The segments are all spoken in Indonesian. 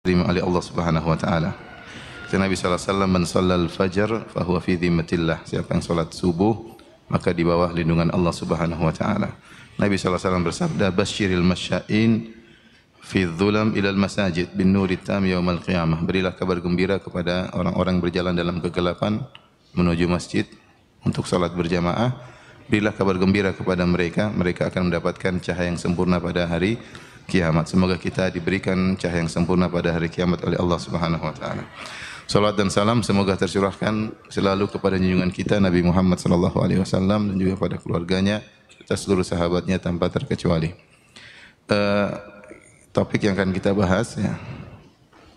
diterima oleh Allah Subhanahu wa taala. Kata Nabi sallallahu alaihi wasallam, "Man shallal fajr fa huwa fi dhimmatillah." Siapa yang salat subuh maka di bawah lindungan Allah Subhanahu wa taala. Nabi sallallahu alaihi wasallam bersabda, "Basyiril masya'in fi dhulam ilal masajid bin nuri tam yaumal qiyamah." Berilah kabar gembira kepada orang-orang berjalan dalam kegelapan menuju masjid untuk salat berjamaah. Berilah kabar gembira kepada mereka, mereka akan mendapatkan cahaya yang sempurna pada hari kiamat. Semoga kita diberikan cahaya yang sempurna pada hari kiamat oleh Allah Subhanahu wa taala. Salawat dan salam semoga tercurahkan selalu kepada junjungan kita Nabi Muhammad sallallahu alaihi wasallam dan juga pada keluarganya serta seluruh sahabatnya tanpa terkecuali. Topik yang akan kita bahas ya,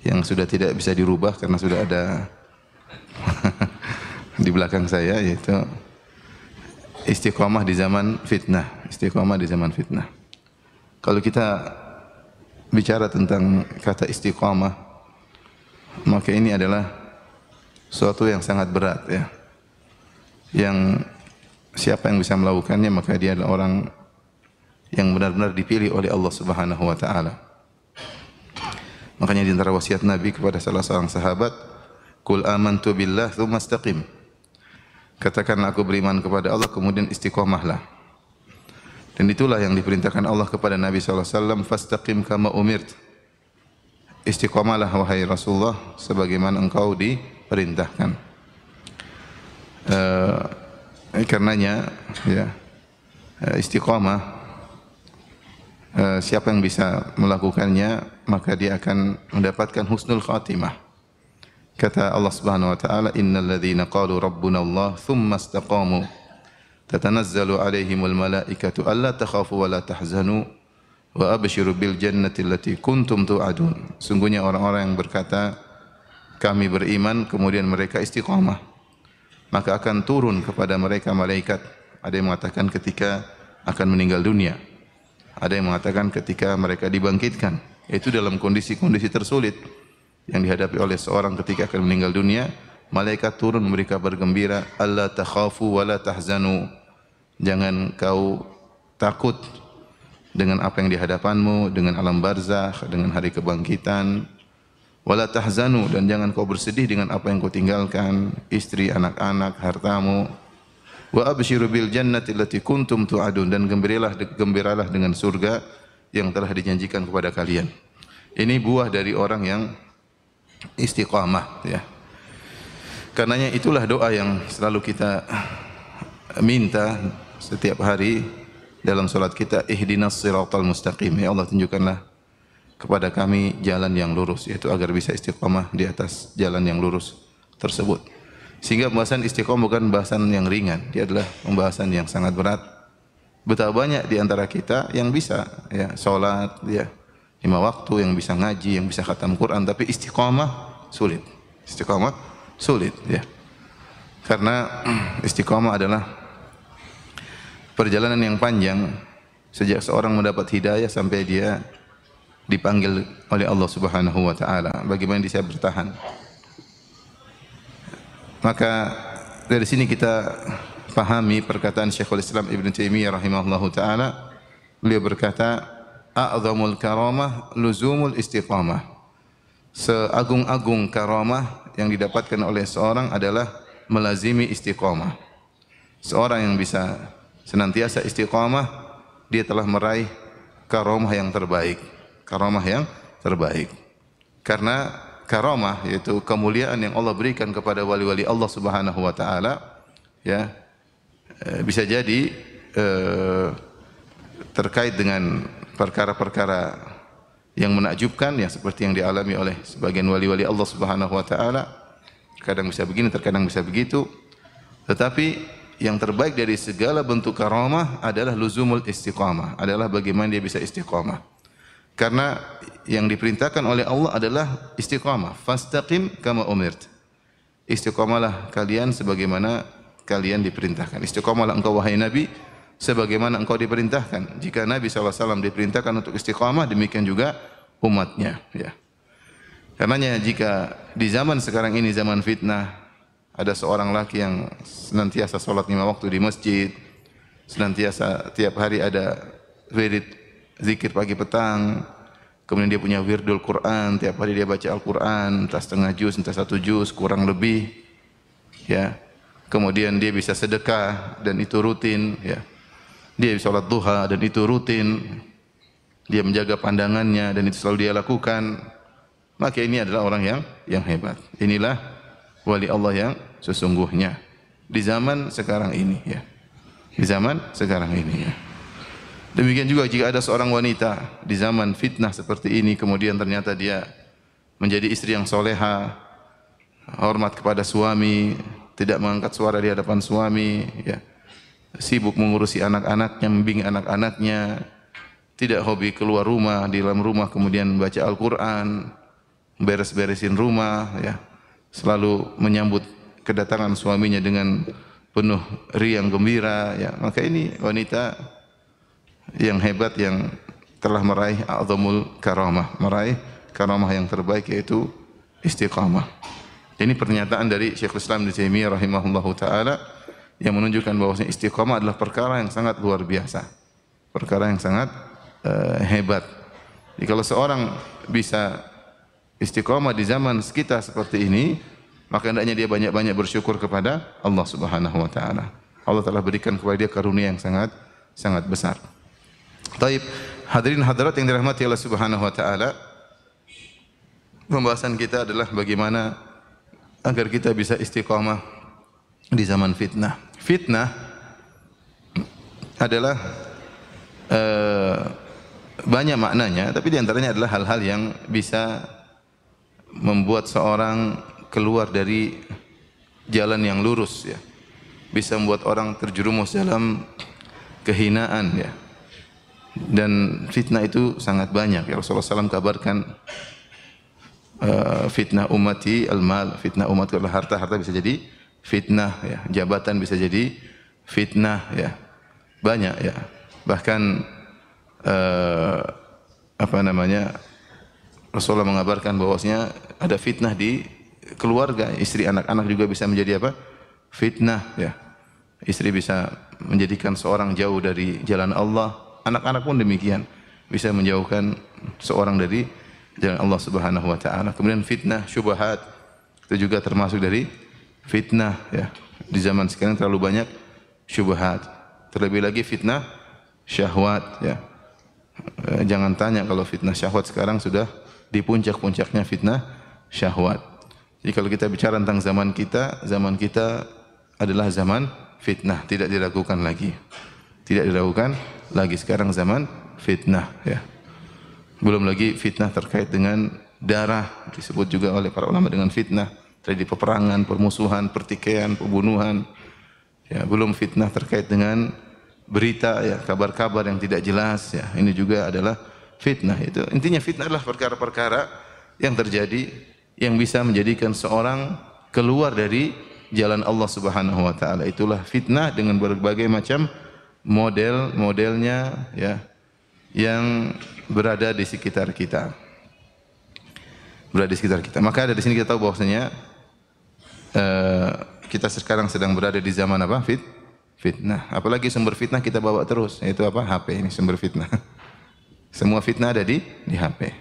yang sudah tidak bisa dirubah karena sudah ada di belakang saya, yaitu istiqamah di zaman fitnah. Istiqamah di zaman fitnah. Kalau kita bicara tentang kata istiqamah, maka ini adalah suatu yang sangat berat ya. Yang siapa yang bisa melakukannya maka dia adalah orang yang benar-benar dipilih oleh Allah Subhanahu wa taala. Makanya di antara wasiat Nabi kepada salah seorang sahabat, "Qul amantu billah tsumma istaqim." Katakan aku beriman kepada Allah kemudian istiqamahlah. Dan itulah yang diperintahkan Allah kepada Nabi sallallahu alaihi wasallam, "Fastaqim kama umirt." Istiqamalah wahai Rasulullah sebagaimana engkau diperintahkan. Karenanya ya, istiqamah siapa yang bisa melakukannya maka dia akan mendapatkan husnul khatimah. Kata Allah Subhanahu wa taala, "Innal ladzina qalu rabbuna Allah tsumma istaqamu tatanazzalu alaihimul malaikatu alla takhafu wa la tahzanu wa abshiru bil jannati allati kuntum tu'adun." Sungguhnya orang-orang yang berkata kami beriman kemudian mereka istiqamah, maka akan turun kepada mereka malaikat. Ada yang mengatakan ketika akan meninggal dunia, ada yang mengatakan ketika mereka dibangkitkan. Itu dalam kondisi-kondisi tersulit yang dihadapi oleh seorang ketika akan meninggal dunia, malaikat turun memberi kabar gembira, alla takhafu wa la tahzanu. Jangan kau takut dengan apa yang di hadapanmu, dengan alam barzakh, dengan hari kebangkitan. Wala tahzanu, dan jangan kau bersedih dengan apa yang kau tinggalkan, istri, anak-anak, hartamu. Wa abshiru bil jannati allati kuntum tu'adun, dan gembiralah dengan surga yang telah dijanjikan kepada kalian. Ini buah dari orang yang istiqamah ya. Karenanya itulah doa yang selalu kita minta setiap hari dalam salat kita, ihdinas siratal mustaqim. Ya Allah, tunjukkanlah kepada kami jalan yang lurus, yaitu agar bisa istiqamah di atas jalan yang lurus tersebut. Sehingga pembahasan istiqamah bukan pembahasan yang ringan, dia adalah pembahasan yang sangat berat. Betapa banyak di antara kita yang bisa ya salat ya 5 waktu, yang bisa ngaji, yang bisa khatam Quran, tapi istiqamah sulit. Istiqamah sulit ya. Karena istiqamah adalah perjalanan yang panjang sejak seorang mendapat hidayah sampai dia dipanggil oleh Allah Subhanahu wa taala. Bagaimana dia bertahan? Maka dari sini kita pahami perkataan Syekhul Islam Ibn Taimiyah rahimahullahu taala. Beliau berkata, "A'zamul karamah luzumul istiqamah." Seagung-agung karamah yang didapatkan oleh seorang adalah melazimi istiqamah. Seorang yang bisa senantiasa istiqamah, dia telah meraih karamah yang terbaik. Karamah yang terbaik. Karena karamah yaitu kemuliaan yang Allah berikan kepada wali-wali Allah Subhanahu wa taala ya, bisa jadi terkait dengan perkara-perkara yang menakjubkan ya, seperti yang dialami oleh sebagian wali-wali Allah Subhanahu wa taala. Kadang bisa begini, terkadang bisa begitu. Tetapi yang terbaik dari segala bentuk karamah adalah luzumul istiqamah, adalah bagaimana dia bisa istiqamah. Karena yang diperintahkan oleh Allah adalah istiqamah. Fastaqim kama umirt. Istiqamalah kalian sebagaimana kalian diperintahkan. Istiqamalah engkau wahai Nabi sebagaimana engkau diperintahkan. Jika Nabi SAW diperintahkan untuk istiqamah, demikian juga umatnya ya. Karenanya jika di zaman sekarang ini zaman fitnah, ada seorang laki yang senantiasa salat 5 waktu di masjid, senantiasa tiap hari ada wirid zikir pagi petang, kemudian dia punya wirdul Quran, tiap hari dia baca Al-Quran, entah setengah juz, entah 1 juz, kurang lebih, ya. Kemudian dia bisa sedekah dan itu rutin, ya. Dia bisa sholat duha dan itu rutin. Dia menjaga pandangannya dan itu selalu dia lakukan. Maka ini adalah orang yang hebat. Inilah wali Allah yang sesungguhnya di zaman sekarang ini, ya. Di zaman sekarang ini, ya. Demikian juga jika ada seorang wanita di zaman fitnah seperti ini, kemudian ternyata dia menjadi istri yang soleha, hormat kepada suami, tidak mengangkat suara di hadapan suami, ya, sibuk mengurusi anak-anaknya, membimbing anak-anaknya, tidak hobi keluar rumah, di dalam rumah kemudian membaca Al-Quran, beres-beresin rumah, ya, selalu menyambut kedatangan suaminya dengan penuh riang gembira, ya, maka ini wanita yang hebat yang telah meraih a'zamul karamah, meraih karamah yang terbaik yaitu istiqamah. Ini pernyataan dari Syekhul Islam Ibnu Taimiyah rahimahullahu taala yang menunjukkan bahwasanya istiqamah adalah perkara yang sangat luar biasa. Perkara yang sangat hebat. Jadi kalau seorang bisa istiqamah di zaman kita seperti ini, maka hendaknya dia banyak-banyak bersyukur kepada Allah Subhanahu wa taala. Allah telah berikan kepada dia karunia yang sangat besar. Taib, hadirin hadirat yang dirahmati Allah Subhanahu wa taala. Pembahasan kita adalah bagaimana agar kita bisa istiqamah di zaman fitnah. Fitnah adalah banyak maknanya, tapi di antaranya adalah hal-hal yang bisa membuat seorang keluar dari jalan yang lurus, ya. Bisa membuat orang terjerumus dalam kehinaan, ya. Dan fitnah itu sangat banyak. Ya, Rasulullah SAW kabarkan fitnah ummati al-mal, fitnah umat adalah harta, harta bisa jadi fitnah, ya. Jabatan bisa jadi fitnah, ya. Banyak, ya. Bahkan Rasulullah mengabarkan bahwasanya ada fitnah di keluarga, istri anak-anak juga bisa menjadi apa? Fitnah, ya. Istri bisa menjadikan seorang jauh dari jalan Allah. Anak-anak pun demikian, bisa menjauhkan seorang dari jalan Allah Subhanahu wa taala. Kemudian fitnah syubhat itu juga termasuk dari fitnah, ya. Di zaman sekarang terlalu banyak syubhat. Terlebih lagi fitnah syahwat, ya. Jangan tanya kalau fitnah syahwat sekarang sudah di puncak-puncaknya fitnah syahwat. Jadi kalau kita bicara tentang zaman kita adalah zaman fitnah, tidak diragukan lagi. Tidak diragukan lagi, sekarang zaman fitnah, ya. Belum lagi fitnah terkait dengan darah, disebut juga oleh para ulama dengan fitnah, terjadi peperangan, permusuhan, pertikaian, pembunuhan. Ya, belum fitnah terkait dengan berita, ya, kabar-kabar yang tidak jelas, ya. Ini juga adalah fitnah. Itu intinya fitnah adalah perkara-perkara yang terjadi yang bisa menjadikan seorang keluar dari jalan Allah Subhanahu wa taala. Itulah fitnah dengan berbagai macam model-modelnya, ya, yang berada di sekitar kita. Berada di sekitar kita. Maka dari sini kita tahu bahwasanya kita sekarang sedang berada di zaman apa? Fitnah. Apalagi sumber fitnah kita bawa terus, yaitu apa? HP ini sumber fitnah. Semua fitnah ada di HP.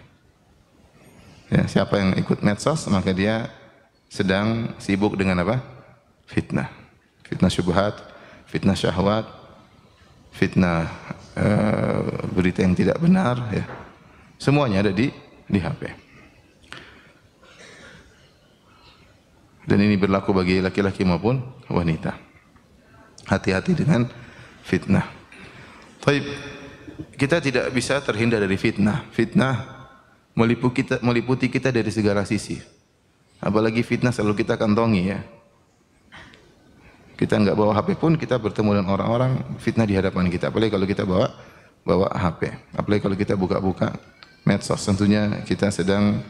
Ya, siapa yang ikut medsos maka dia sedang sibuk dengan apa? Fitnah. Fitnah syubhat, fitnah syahwat, fitnah berita yang tidak benar, ya. Semuanya ada di HP. Dan ini berlaku bagi laki-laki maupun wanita. Hati-hati dengan fitnah. Baik, kita tidak bisa terhindar dari fitnah. Fitnah meliputi kita dari segala sisi. Apalagi fitnah selalu kita kantongi, ya. Kita enggak bawa HP pun kita bertemu dengan orang-orang fitnah di hadapan kita. Apalagi kalau kita bawa HP. Apalagi kalau kita buka-buka medsos, tentunya kita sedang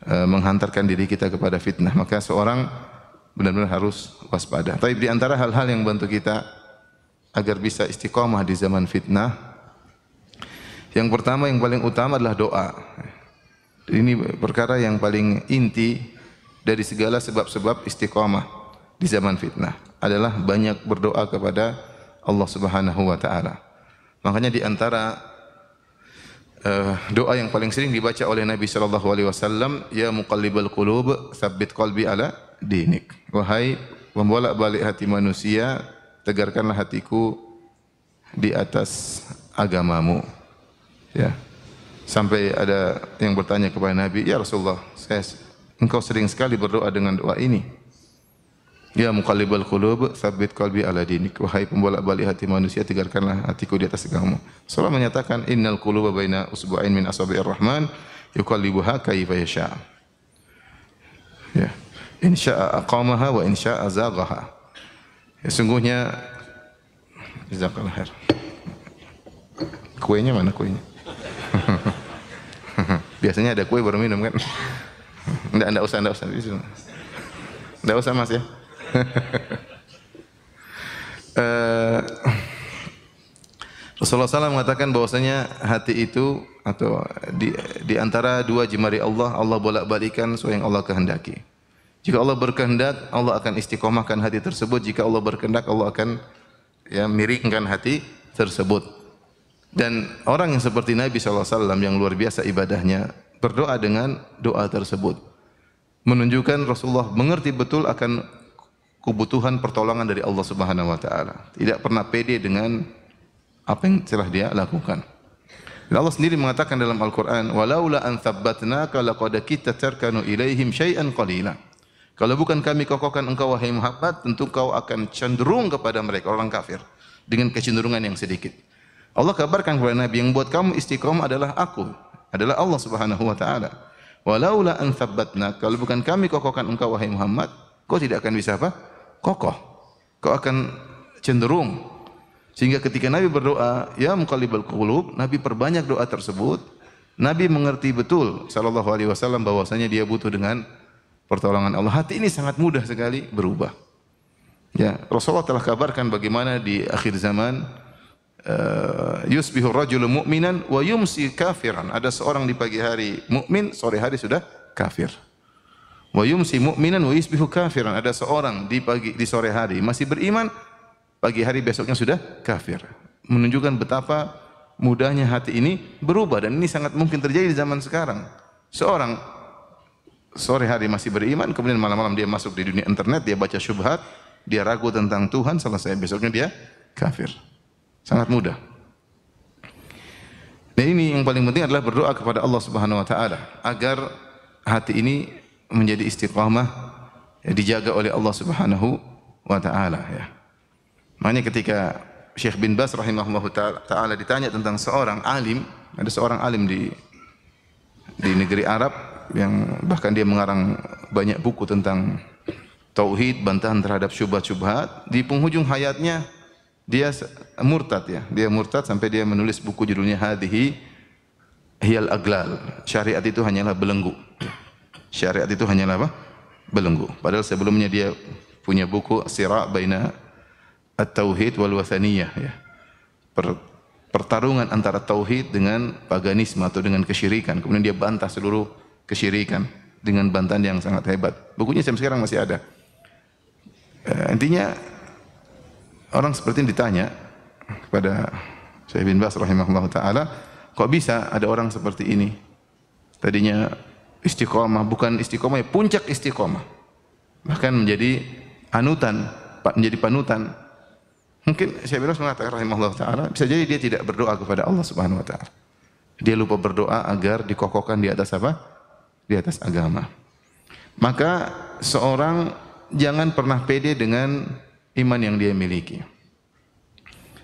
menghantarkan diri kita kepada fitnah. Maka seorang benar-benar harus waspada. Tapi di antara hal-hal yang membantu kita agar bisa istiqamah di zaman fitnah, yang pertama yang paling utama adalah doa. Ini perkara yang paling inti dari segala sebab-sebab istiqamah di zaman fitnah adalah banyak berdoa kepada Allah Subhanahu wa taala. Makanya di antara doa yang paling sering dibaca oleh Nabi sallallahu alaihi wasallam, ya muqallibal qulub, tsabbit qalbi ala dinik. Wahai pembolak-balik hati manusia, tegarkanlah hatiku di atas agamamu. Ya. Sampai ada yang bertanya kepada Nabi, "Ya Rasulullah, engkau sering sekali berdoa dengan doa ini. Ya muqallibal qulub, tsabbit qalbi ala dinik." Wahai pembolak-balik hati manusia, tegarkanlah hatiku di atas agamamu. Rasulullah menyatakan, "Innal quluba baina usbu'ain min asabi'ir rahman, yuqallibuha kaifa yasha." Ya. In syaa aqamaha wa in syaa azaghaha. Ya, sungguhnya jazakallahu khair. Kuenya mana kuenya? Biasanya ada kue baru minum kan? Enggak usah. Enggak usah Mas ya. Rasulullah SAW mengatakan bahwasanya hati itu atau di antara dua jemari Allah, Allah bolak-balikan sesuai yang Allah kehendaki. Jika Allah berkehendak, Allah akan istiqomahkan hati tersebut. Jika Allah berkehendak, Allah akan miringkan hati tersebut. Dan orang yang seperti Nabi SAW yang luar biasa ibadahnya, berdoa dengan doa tersebut, menunjukkan Rasulullah mengerti betul akan kebutuhan pertolongan dari Allah Subhanahu wa taala. Tidak pernah pede dengan apa yang telah dia lakukan. Dan Allah sendiri mengatakan dalam Al-Qur'an, "Walaula an tsabbatnaka laqad kitta tarkanu ilaihim syai'an qalila." Kalau bukan kami kokohkan engkau wahai Muhammad, tentu kau akan cenderung kepada mereka orang kafir dengan kecenderungan yang sedikit. Allah kabarkan kepada Nabi, yang buat kamu istiqomah adalah aku, adalah Allah Subhanahu wa taala. Walaula an tsabbatna, kalau bukan kami kokohkan engkau wahai Muhammad, kau tidak akan bisa apa? Kokoh. Kau akan cenderung. Sehingga ketika Nabi berdoa, ya muqallibal qulub, Nabi perbanyak doa tersebut. Nabi mengerti betul sallallahu alaihi wasallam bahwasanya dia butuh dengan pertolongan Allah. Hati ini sangat mudah sekali berubah. Ya, Rasulullah telah kabarkan bagaimana di akhir zaman yusbihu rajulu mu'minan wa yumsi kafiran. Ada seorang di pagi hari mukmin, sore hari sudah kafir. Wa yumsi mu'minan wa yusbihu kafiran. Ada seorang di sore hari masih beriman, pagi hari besoknya sudah kafir. Menunjukkan betapa mudahnya hati ini berubah, dan ini sangat mungkin terjadi di zaman sekarang. Seorang sore hari masih beriman, kemudian malam-malam dia masuk di dunia internet, dia baca syubhat, dia ragu tentang Tuhan, selesai besoknya dia kafir. Sangat mudah. Dan ini yang paling penting adalah berdoa kepada Allah Subhanahu wa taala agar hati ini menjadi istiqamah, ya, dijaga oleh Allah Subhanahu wa taala, ya. Makanya ketika Syekh bin Baz rahimahullahu taala ditanya tentang seorang alim, ada seorang alim di negeri Arab yang bahkan dia mengarang banyak buku tentang tauhid, bantahan terhadap syubhat-syubhat. Di penghujung hayatnya dia murtad, ya. Dia murtad sampai dia menulis buku judulnya Hadhihi Hiyal Aglal. Syariat itu hanyalah belenggu. Syariat itu hanyalah apa? Belenggu. Padahal sebelumnya dia punya buku Sira' Baina At-Tauhid wal Wathaniyah, ya. Pertarungan antara tauhid dengan paganisme atau dengan kesyirikan. Kemudian dia bantah seluruh kesyirikan dengan bantahan yang sangat hebat. Bukunya sampai sekarang masih ada. Intinya orang seperti ini ditanya kepada Syekh bin Baz rahimahullah ta'ala, kok bisa ada orang seperti ini? Tadinya istiqomah, bukan istiqomah, ya, puncak istiqomah. Bahkan menjadi menjadi panutan. Mungkin Syekh bin Baz mengatakan rahimahullah ta'ala, bisa jadi dia tidak berdoa kepada Allah Subhanahu wa ta'ala. Dia lupa berdoa agar dikokohkan di atas apa? Di atas agama. Maka seorang jangan pernah pede dengan iman yang dia miliki.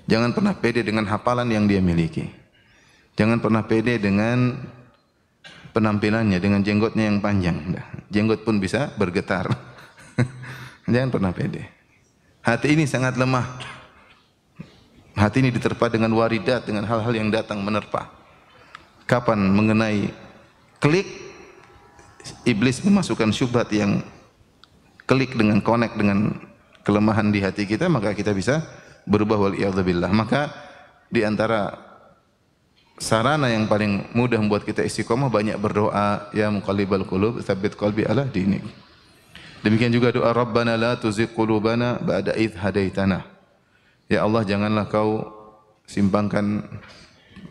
Jangan pernah pede dengan hafalan yang dia miliki. Jangan pernah pede dengan penampilannya, dengan jenggotnya yang panjang. Jenggot pun bisa bergetar. Jangan pernah pede. Hati ini sangat lemah. Hati ini diterpa dengan waridat, dengan hal-hal yang datang menerpa. Kapan mengenai klik, iblis memasukkan syubhat yang klik dengan connect dengan kelemahan di hati kita, maka kita bisa berubah waliyadzubillah. Maka di antara sarana yang paling mudah membuat kita istiqomah, banyak berdoa, ya muqallibal qulub tsabbit qalbi ala dinik. Demikian juga doa Rabbana la tuzigh qulubana ba'da idh hadaitana. Ya Allah, janganlah kau simpangkan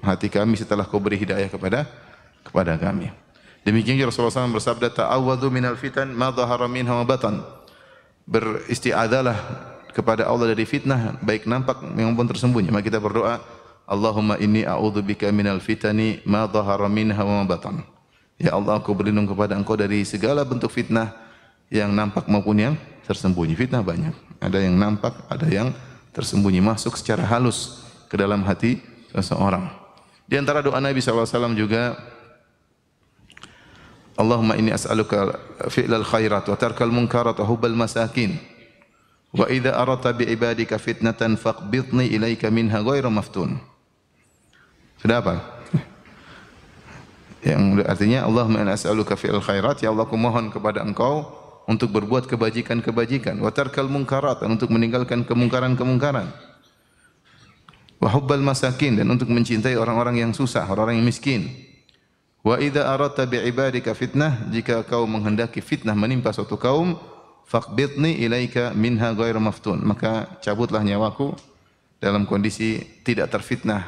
hati kami setelah kau beri hidayah kepada kami. Demikian juga Rasulullah SAW bersabda, ta'awwadhu minal fitan ma dhahara minha wa batan. Beristi'adzalah kepada Allah dari fitnah baik nampak maupun tersembunyi. Maka kita berdoa, Allahumma inni a'udzubika minal fitani ma dhahara minha wa batan. Ya Allah, aku berlindung kepada Engkau dari segala bentuk fitnah yang nampak maupun yang tersembunyi. Fitnah banyak. Ada yang nampak, ada yang tersembunyi, masuk secara halus ke dalam hati seseorang. Di antara doa Nabi SAW juga, Allahumma inni as'aluka fi'lal khairat wa tarkal munkarat wa hubbal masakin. Wa idza aradta bi ibadika fitnatan faqbidni ilaika minha ghairu maftun. Sudah apa? Yang artinya Allahumma inni as'aluka fi'lal khairat, ya Allah aku mohon kepada Engkau untuk berbuat kebajikan-kebajikan, wa tarkal munkarat, dan untuk meninggalkan kemungkaran-kemungkaran. Wa hubbal masakin, dan untuk mencintai orang-orang yang susah, orang-orang yang miskin. Wa idza aradta bi ibadika fitnah, jika kau menghendaki fitnah menimpa suatu kaum, faqbidni ilaika minha ghairu maftun, maka cabutlah nyawaku dalam kondisi tidak terfitnah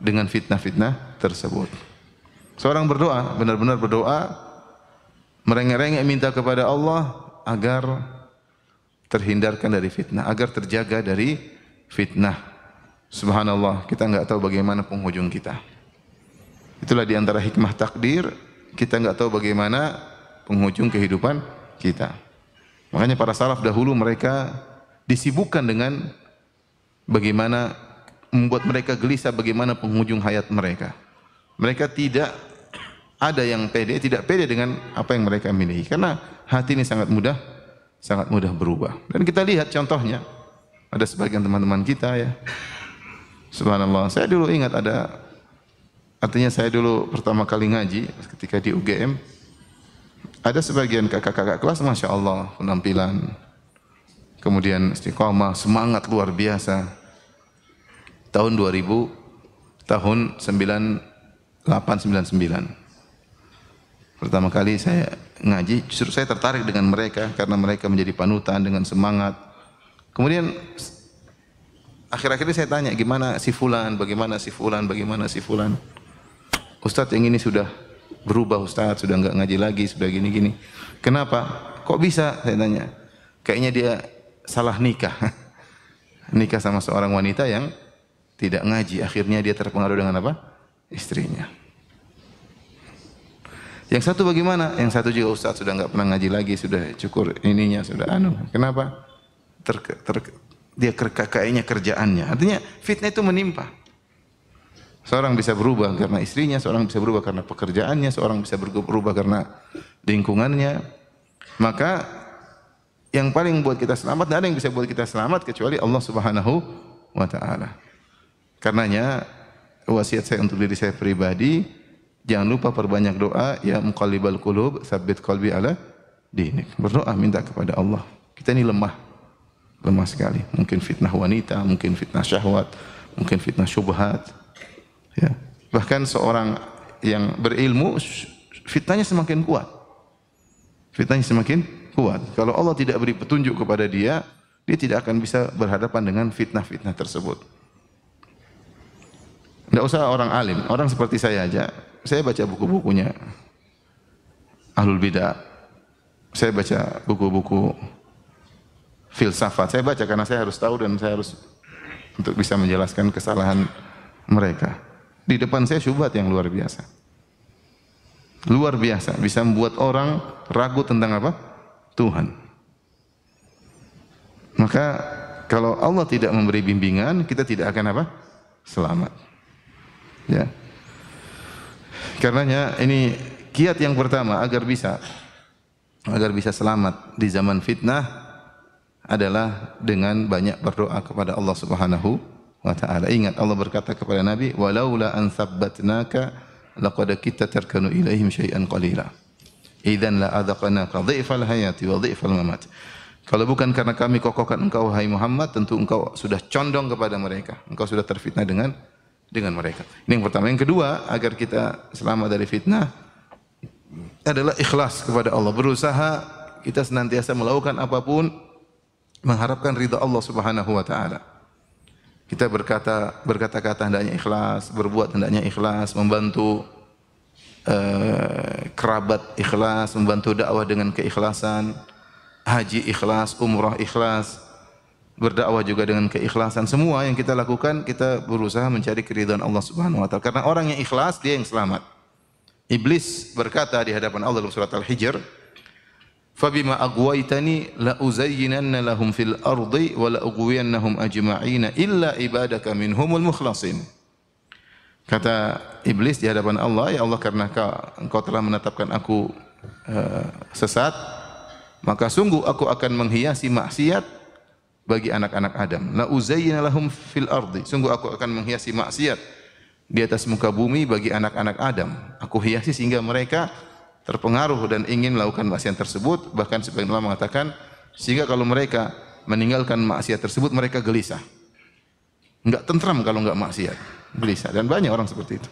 dengan fitnah-fitnah tersebut. Seorang berdoa, benar-benar berdoa, merengek-rengek minta kepada Allah agar terhindarkan dari fitnah, agar terjaga dari fitnah. Subhanallah, kita enggak tahu bagaimana penghujung kita. Itulah di antara hikmah takdir, kita enggak tahu bagaimana penghujung kehidupan kita. Makanya para salaf dahulu mereka disibukkan dengan bagaimana membuat mereka gelisah bagaimana penghujung hayat mereka. Mereka tidak ada yang pede, tidak pede dengan apa yang mereka miliki, karena hati ini sangat mudah berubah. Dan kita lihat contohnya, ada sebagian teman-teman kita ya, subhanallah, saya dulu ingat artinya saya dulu pertama kali ngaji ketika di UGM, ada sebagian kakak-kakak kelas, Masya Allah, penampilan, kemudian istiqamah, semangat luar biasa. Tahun 2000, tahun 98-99. Pertama kali saya ngaji, justru saya tertarik dengan mereka karena mereka menjadi panutan dengan semangat. Kemudian akhir-akhir ini saya tanya, gimana si fulan, bagaimana si fulan, bagaimana si fulan. Ustadz yang ini sudah berubah Ustadz, sudah enggak ngaji lagi, sudah gini-gini. Kenapa? Kok bisa? Saya tanya. Kayaknya dia salah nikah. Nikah sama seorang wanita yang tidak ngaji. Akhirnya dia terpengaruh dengan apa? Istrinya. Yang satu bagaimana? Yang satu juga Ustadz sudah enggak pernah ngaji lagi, sudah cukur ininya, sudah anu. Kenapa? Dia kayaknya kerjaannya. Artinya fitnah itu menimpa. Seorang bisa berubah karena istrinya, seorang bisa berubah karena pekerjaannya, seorang bisa berubah karena lingkungannya. Maka yang paling buat kita selamat, tidak ada yang bisa buat kita selamat kecuali Allah Subhanahu wa taala. Karenanya wasiat saya untuk diri saya pribadi, jangan lupa perbanyak doa, ya muqallibal qulub, tsabbit qalbi ala dinik. Berdoa minta kepada Allah. Kita ini lemah sekali. Mungkin fitnah wanita, mungkin fitnah syahwat, mungkin fitnah syubhat. Ya. Bahkan seorang yang berilmu, fitnahnya semakin kuat. Fitnahnya semakin kuat. Kalau Allah tidak beri petunjuk kepada dia, dia tidak akan bisa berhadapan dengan fitnah-fitnah tersebut. Tidak usah orang alim, orang seperti saya aja. Saya baca buku-bukunya Ahlul Bidah. Saya baca buku-buku filsafat. Saya baca karena saya harus tahu dan saya harus untuk bisa menjelaskan kesalahan mereka. Di depan saya syubhat yang luar biasa. Luar biasa, bisa membuat orang ragu tentang apa? Tuhan. Maka kalau Allah tidak memberi bimbingan, kita tidak akan apa? Selamat. Ya. Karenanya ini kiat yang pertama agar bisa selamat di zaman fitnah adalah dengan banyak berdoa kepada Allah Subhanahu wa ta'ala. Ingat Allah berkata kepada Nabi, walaula an thabbatnaka laqad kitta tarkanu ilaihim syai'an qalila idzan la adzaqnaka dhifal hayati wa dhifal mamat. Kalau bukan karena kami kokohkan engkau wahai Muhammad, tentu engkau sudah condong kepada mereka, engkau sudah terfitnah dengan mereka. Ini yang pertama. Yang kedua, agar kita selamat dari fitnah adalah ikhlas kepada Allah. Berusaha kita senantiasa melakukan apapun mengharapkan ridha Allah Subhanahu wa taala. Kita berkata-kata hendaknya ikhlas, berbuat hendaknya ikhlas, membantu kerabat ikhlas, membantu dakwah dengan keikhlasan, haji ikhlas, umrah ikhlas, berdakwah juga dengan keikhlasan. Semua yang kita lakukan, kita berusaha mencari keridhaan Allah Subhanahu wa taala. Karena orang yang ikhlas, dia yang selamat. Iblis berkata di hadapan Allah dalam surat Al-Hijr, "Fabima aghwaytani la uzayyinanna lahum fil ardi wa la ughwiyannahum ajma'ina illa ibadaka minhumul mukhlasin." Kata iblis di hadapan Allah, "Ya Allah, karena Engkau telah menetapkan aku sesat, maka sungguh aku akan menghiasi maksiat bagi anak-anak Adam. La uzayyina lahum fil ardi." Sungguh aku akan menghiasi maksiat di atas muka bumi bagi anak-anak Adam. Aku hiasi sehingga mereka terpengaruh dan ingin melakukan maksiat tersebut. Bahkan sebagian ulama mengatakan, sehingga kalau mereka meninggalkan maksiat tersebut, mereka gelisah. Enggak tentram kalau enggak maksiat. Gelisah. Dan banyak orang seperti itu.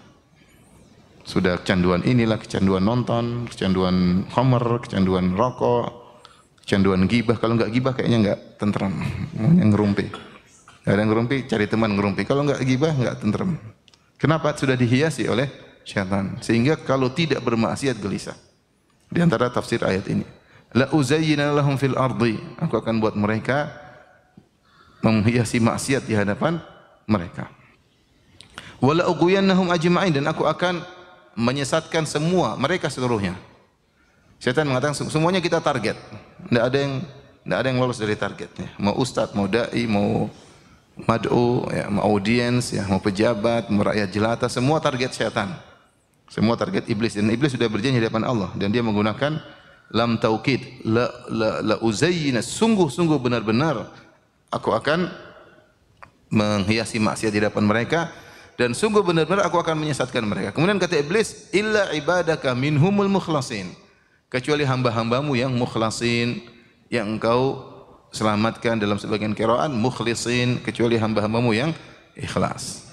Sudah kecanduan inilah, kecanduan nonton, kecanduan khamr, kecanduan rokok, kecanduan gibah. Kalau enggak gibah kayaknya enggak tentram. Maunya ngerumpi. Ada yang ngerumpi, cari teman ngerumpi. Kalau enggak gibah, enggak tentram. Kenapa? Sudah dihiasi oleh syaitan. Sehingga kalau tidak bermaksiat gelisah. Di antara tafsir ayat ini. La uzayyina lahum fil ardi. Aku akan buat mereka menghiasi maksiat di hadapan mereka. Wa la ughwiyannahum ajma'in, dan aku akan menyesatkan semua mereka seluruhnya. Syaitan mengatakan semuanya kita target. Tidak ada yang lolos dari targetnya. Mau ustaz, mau dai, mau mad'u, ya, mau audiens, ya, mau pejabat, mau rakyat jelata, semua target syaitan. Semua target iblis, dan iblis sudah berjanji di hadapan Allah, dan dia menggunakan lam taukid, la uzayyina, sungguh-sungguh benar-benar aku akan menghiasi maksiat di hadapan mereka, dan sungguh benar-benar aku akan menyesatkan mereka. Kemudian kata iblis, illa ibadaka minhumul mukhlasin, kecuali hamba-hambamu yang mukhlasin, yang engkau selamatkan. Dalam sebagian qira'an mukhlisin, kecuali hamba-hambamu yang ikhlas.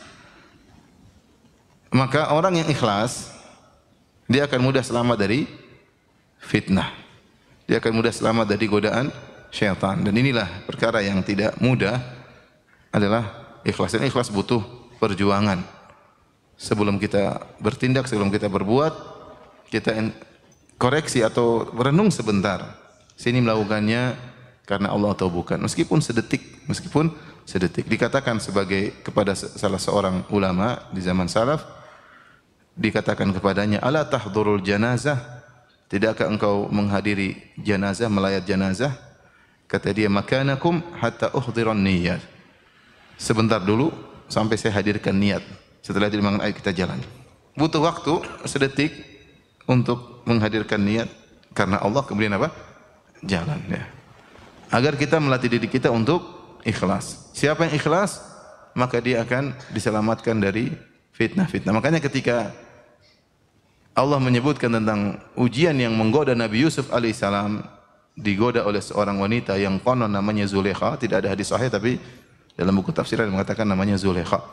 Maka orang yang ikhlas, dia akan mudah selamat dari fitnah. Dia akan mudah selamat dari godaan syaitan. Dan inilah perkara yang tidak mudah adalah ikhlas. Dan ikhlas butuh perjuangan. Sebelum kita bertindak, sebelum kita berbuat, kita koreksi atau renung sebentar. Sini melakukannya karena Allah atau bukan, meskipun sedetik. Dikatakan kepada salah seorang ulama di zaman salaf, dikatakan kepadanya, ala tahdurul janazah, tidakkah engkau menghadiri janazah, melayat janazah? Kata dia, makanakum hatta uhdhiran niyyat, sebentar dulu sampai saya hadirkan niat. Setelah itu ayo kita jalan. Butuh waktu sedetik untuk menghadirkan niat karena Allah, kemudian apa? Jalan, ya. Agar kita melatih diri kita untuk ikhlas. Siapa yang ikhlas, maka dia akan diselamatkan dari fitnah-fitnah. Makanya ketika Allah menyebutkan tentang ujian yang menggoda Nabi Yusuf alaihissalam, digoda oleh seorang wanita yang konon namanya Zulekha, tidak ada hadis sahih tapi dalam buku tafsiran mengatakan namanya Zulekha.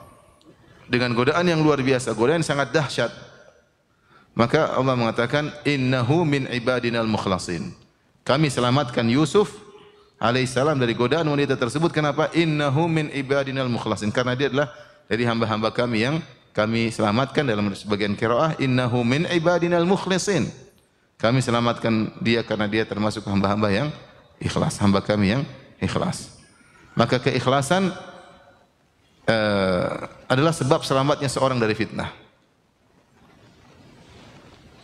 Dengan godaan yang luar biasa, godaan yang sangat dahsyat. Maka Allah mengatakan, innahu min ibadinal mukhlasin. Kami selamatkan Yusuf alaihissalam dari godaan wanita tersebut. Kenapa? Innahu min ibadinal mukhlasin. Karena dia adalah dari hamba-hamba kami yang kami selamatkan. Dalam sebagian qiraah, innahu min ibadinal mukhlasin. Kami selamatkan dia karena dia termasuk hamba-hamba yang ikhlas, hamba kami yang ikhlas. Maka keikhlasan adalah sebab selamatnya seorang dari fitnah.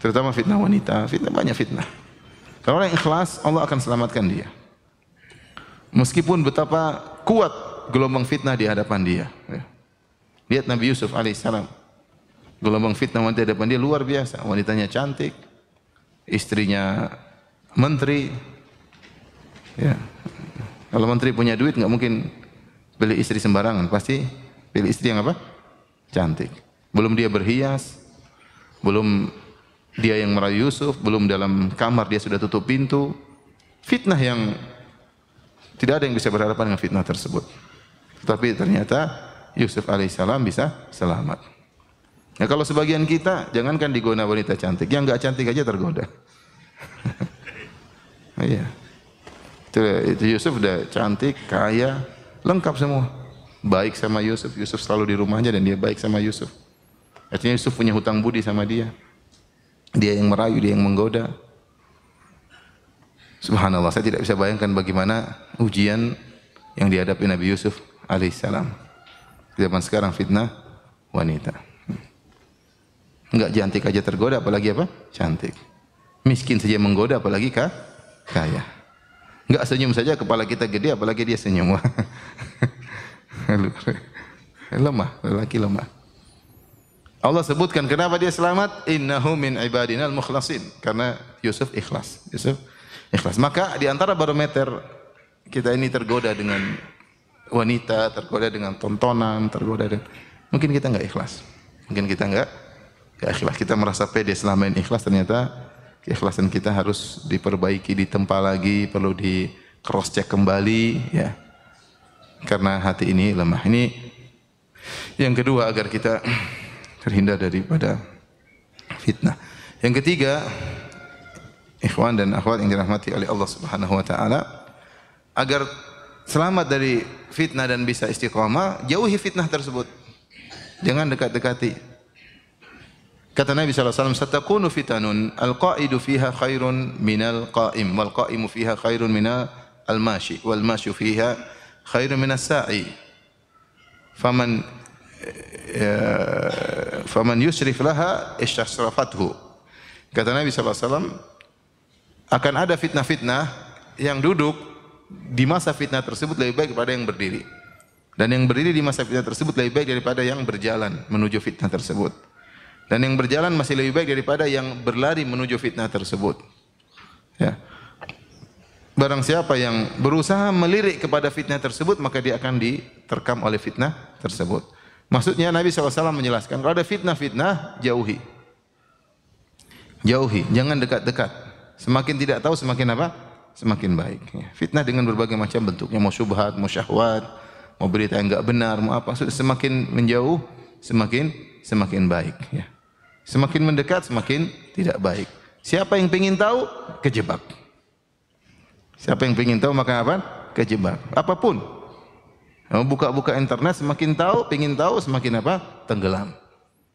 Terutama fitnah wanita, banyak fitnah. Kalau orang ikhlas, Allah akan selamatkan dia. Meskipun betapa kuat gelombang fitnah di hadapan dia. Lihat Nabi Yusuf alaihissalam. Gelombang fitnah wanita di hadapan dia luar biasa. Wanitanya cantik, istrinya menteri. Ya. Kalau menteri punya duit, nggak mungkin pilih istri sembarangan. Pasti pilih istri yang apa? Cantik. Belum dia berhias, belum dia yang merayu Yusuf, belum dalam kamar dia sudah tutup pintu. Fitnah yang tidak ada yang bisa berhadapan dengan fitnah tersebut. Tetapi ternyata Yusuf alaihissalam bisa selamat. Nah, kalau sebagian kita, jangankan digoda wanita cantik, yang enggak cantik aja tergoda. Iya. Itu Yusuf udah cantik, kaya, lengkap semua. baik sama Yusuf. Yusuf selalu di rumahnya dan dia baik sama Yusuf. Artinya Yusuf punya hutang budi sama dia. Dia yang merayu, dia yang menggoda. Subhanallah, saya tidak bisa bayangkan bagaimana ujian yang dihadapi Nabi Yusuf alaihissalam. Zaman sekarang fitnah wanita. Enggak cantik aja tergoda, apalagi apa? Cantik. Miskin saja menggoda, apalagi kaya. Enggak senyum saja kepala kita gede, apalagi dia senyum. Lemah, lelaki lemah. Allah sebutkan kenapa dia selamat, innahu min ibadinal mukhlasin, karena Yusuf ikhlas. Yusuf ikhlas. Maka di antara barometer kita ini tergoda dengan wanita, tergoda dengan tontonan, tergoda dengan, mungkin kita enggak ikhlas. Mungkin kita enggak ikhlas. Kita merasa pede selama ini ikhlas, ternyata keikhlasan kita harus diperbaiki, ditempa lagi, perlu di cross check kembali, ya. Karena hati ini lemah. Ini yang kedua agar kita terhindar daripada fitnah. Yang ketiga, ikhwan dan akhwat yang dirahmati oleh Allah Subhanahu wa taala, agar selamat dari fitnah dan bisa istiqamah, jauhi fitnah tersebut. Jangan dekat-dekati. Kata Nabi sallallahu alaihi wasallam, "Satakunu fitanun al-qa'idu fiha khairun minal qa'im wal qa'imu fiha khairun minal al-mashi wal masyu fiha khairun minas sa'i." Faman yusrif laha istasrafathu. Kata Nabi sallallahu alaihi wasallam, akan ada fitnah-fitnah yang duduk di masa fitnah tersebut lebih baik daripada yang berdiri. Dan yang berdiri di masa fitnah tersebut lebih baik daripada yang berjalan menuju fitnah tersebut. Dan yang berjalan masih lebih baik daripada yang berlari menuju fitnah tersebut. Ya. Barang siapa yang berusaha melirik kepada fitnah tersebut, maka dia akan diterkam oleh fitnah tersebut. Maksudnya Nabi SAW menjelaskan, kalau ada fitnah-fitnah, jauhi. Jauhi, jangan dekat-dekat. Semakin tidak tahu, semakin apa? Semakin baik. Fitnah dengan berbagai macam bentuknya, mau syubhat, mau syahwat, mau berita yang enggak benar, mau apa. Semakin menjauh, semakin baik. Ya. Semakin mendekat, semakin tidak baik. Siapa yang ingin tahu, kejebak. Siapa yang ingin tahu, maka apa? Kejebak. Apapun. Buka-buka internet, semakin tahu, ingin tahu, semakin apa? Tenggelam.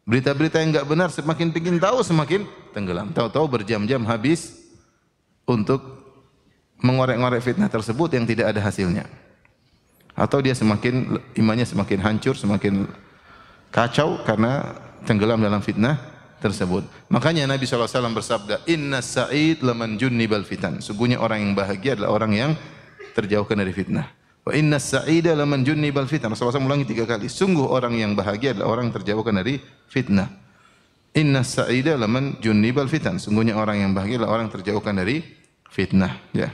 Berita-berita yang enggak benar, semakin ingin tahu, semakin tenggelam. Tahu-tahu berjam-jam habis untuk mengorek-ngorek fitnah tersebut yang tidak ada hasilnya. Atau dia semakin, imannya semakin hancur, semakin kacau karena tenggelam dalam fitnah tersebut. Makanya Nabi SAW bersabda, Inna sa'id laman junnibal fitan. Sungguhnya orang yang bahagia adalah orang yang terjauhkan dari fitnah. Wa inna sa'ida laman junnibal fitan. Rasulullah SAW ulangi 3 kali. Sungguh orang yang bahagia adalah orang yang terjauhkan dari fitnah. Inna sa'ida laman junnibal fitan. Sungguhnya orang yang bahagia adalah orang yang terjauhkan dari fitnah. Ya.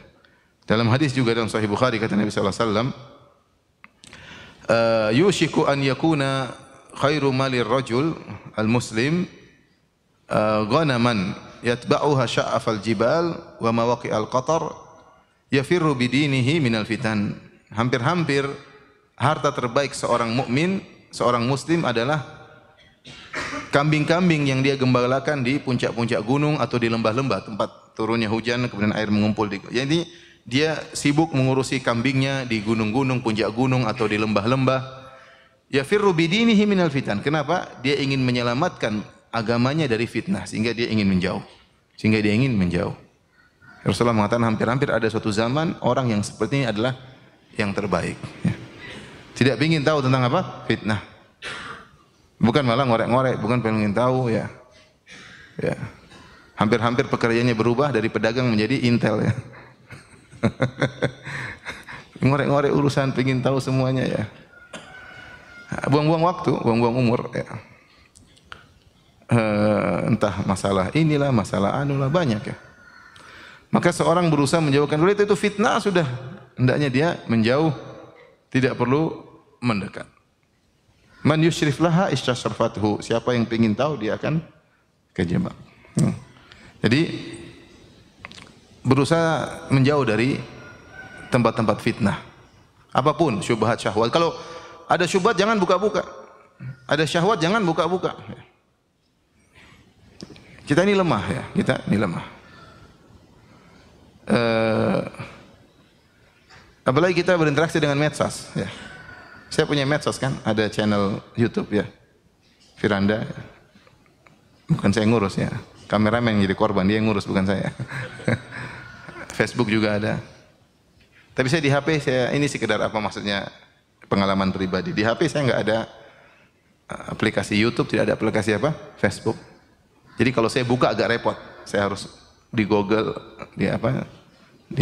Dalam hadis juga dalam Sahih Bukhari kata Nabi SAW, yushiku an yakuna khairu malir rajul al-muslim ghanaman yatba'uha sya'afal jibal wa mawaqi'al qatar yafirru bidinihi minal fitan. Hampir-hampir harta terbaik seorang mukmin, seorang muslim adalah kambing-kambing yang dia gembalakan di puncak-puncak gunung atau di lembah-lembah tempat turunnya hujan kemudian air mengumpul di. Jadi dia sibuk mengurusi kambingnya di gunung-gunung, puncak gunung atau di lembah-lembah. Yafirru bidinihi minal fitan. Kenapa? Dia ingin menyelamatkan agamanya dari fitnah sehingga dia ingin menjauh. Rasulullah mengatakan hampir-hampir ada suatu zaman orang yang seperti ini adalah yang terbaik. Ya. Tidak ingin tahu tentang apa? Fitnah. Bukan malah ngorek-ngorek, bukan pengen tahu ya. Ya. Hampir-hampir pekerjaannya berubah dari pedagang menjadi intel ya. Ngorek-ngorek urusan, pengen tahu semuanya ya. Buang-buang waktu, buang-buang umur ya. Entah masalah inilah, masalah anulah, banyak ya. Maka seorang berusaha menjauhkan dulu itu fitnah sudah. Hendaknya dia menjauh, tidak perlu mendekat. Man yushrif laha istasrafathu. Siapa yang ingin tahu dia akan kejebak. Jadi berusaha menjauh dari tempat-tempat fitnah. Apapun syubhat syahwat. Kalau ada syubhat jangan buka-buka. Ada syahwat jangan buka-buka. Kita ini lemah ya, kita ini lemah. Apalagi kita berinteraksi dengan medsos ya. Saya punya medsos kan, ada channel YouTube ya. Firanda. Bukan saya ngurus ya. Kameramen yang jadi korban, dia yang ngurus bukan saya. Facebook juga ada. Tapi saya di HP ini sekedar apa maksudnya pengalaman pribadi. Di HP saya nggak ada aplikasi YouTube, tidak ada aplikasi apa? Facebook. Jadi kalau saya buka agak repot. Saya harus di Google, di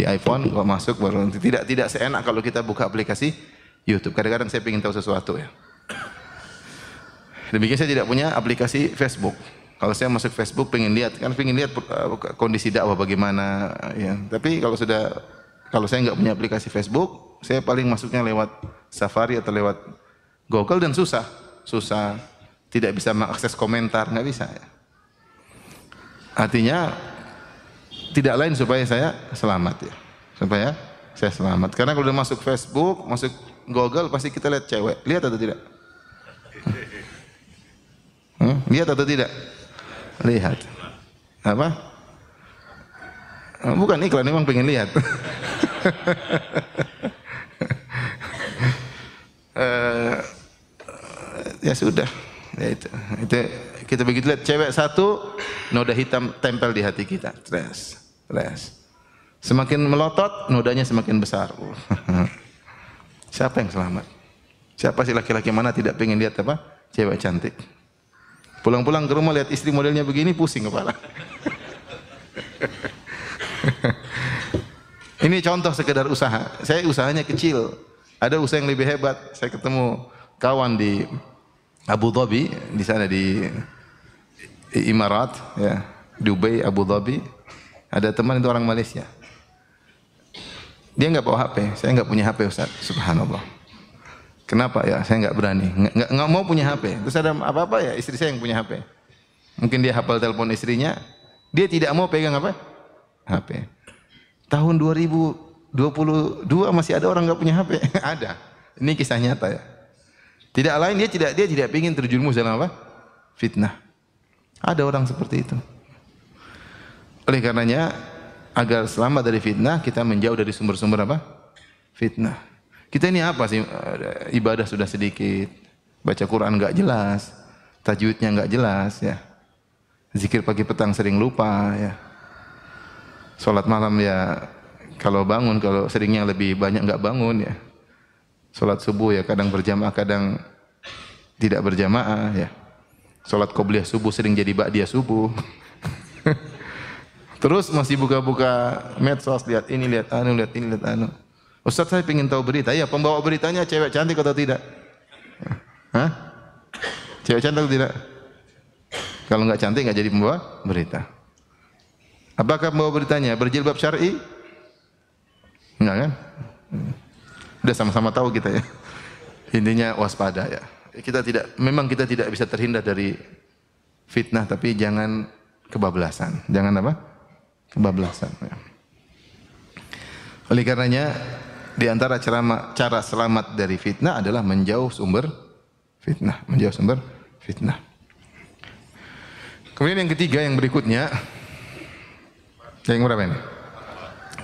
iPhone kalau masuk baru tidak seenak kalau kita buka aplikasi YouTube. Kadang-kadang saya ingin tahu sesuatu ya. Demikian saya tidak punya aplikasi Facebook. Kalau saya masuk Facebook pengen lihat kondisi dakwah bagaimana ya. Tapi kalau saya nggak punya aplikasi Facebook, saya paling masuknya lewat Safari atau lewat Google dan susah. Tidak bisa mengakses komentar, nggak bisa ya. Artinya tidak lain supaya saya selamat ya. Supaya saya selamat. Karena kalau udah masuk Facebook, masuk Google pasti kita lihat cewek. Lihat atau tidak? Lihat atau tidak? Lihat. Apa? Bukan iklan, memang pengen lihat. Ya sudah. Ya itu kita begitu lihat cewek satu, noda hitam tempel di hati kita. Stres. Semakin melotot, nodanya semakin besar. Siapa yang selamat? Siapa sih laki-laki mana tidak pengen lihat apa? Cewek cantik. Pulang-pulang ke rumah lihat istri modelnya begini, pusing kepala. Ini contoh sekedar usaha. Saya usahanya kecil. Ada usaha yang lebih hebat. Saya ketemu kawan di Abu Dhabi, di sana di Imarat, ya, Dubai, Abu Dhabi. Ada teman itu orang Malaysia. Dia nggak bawa HP, saya nggak punya HP Ustaz. Subhanallah. Kenapa ya? Saya nggak berani, nggak mau punya HP. Terus ada apa-apa ya? Istri saya yang punya HP. Mungkin dia hafal telepon istrinya, dia tidak mau pegang apa? HP. Tahun 2022 masih ada orang nggak punya HP. Ada. Ini kisah nyata ya. Tidak lain dia tidak ingin terjerumus dalam apa? Fitnah. Ada orang seperti itu. Oleh karenanya agar selamat dari fitnah kita menjauh dari sumber-sumber apa? Fitnah. Kita ini apa sih? Ibadah sudah sedikit, baca Quran enggak jelas, tajwidnya enggak jelas ya. Zikir pagi petang sering lupa ya. Salat malam ya kalau bangun, kalau seringnya lebih banyak enggak bangun ya. Salat subuh ya kadang berjamaah, kadang tidak berjamaah ya. Salat qobliyah subuh sering jadi ba'diyah subuh. Terus masih buka-buka medsos, lihat ini, lihat anu, lihat ini, lihat anu. Ustaz saya ingin tahu berita. Ya, pembawa beritanya cewek cantik atau tidak? Hah? Cewek cantik atau tidak? Kalau enggak cantik enggak jadi pembawa berita. Apakah pembawa beritanya berjilbab syar'i? Enggak kan? Udah sama-sama tahu kita ya. Intinya waspada ya. Memang kita tidak bisa terhindar dari fitnah, tapi jangan kebablasan. Jangan apa? Kebablasan. Ya. Oleh karenanya di antara cara selamat dari fitnah adalah menjauh sumber fitnah, menjauh sumber fitnah. Kemudian yang ketiga, yang berikutnya, yang berapa ini?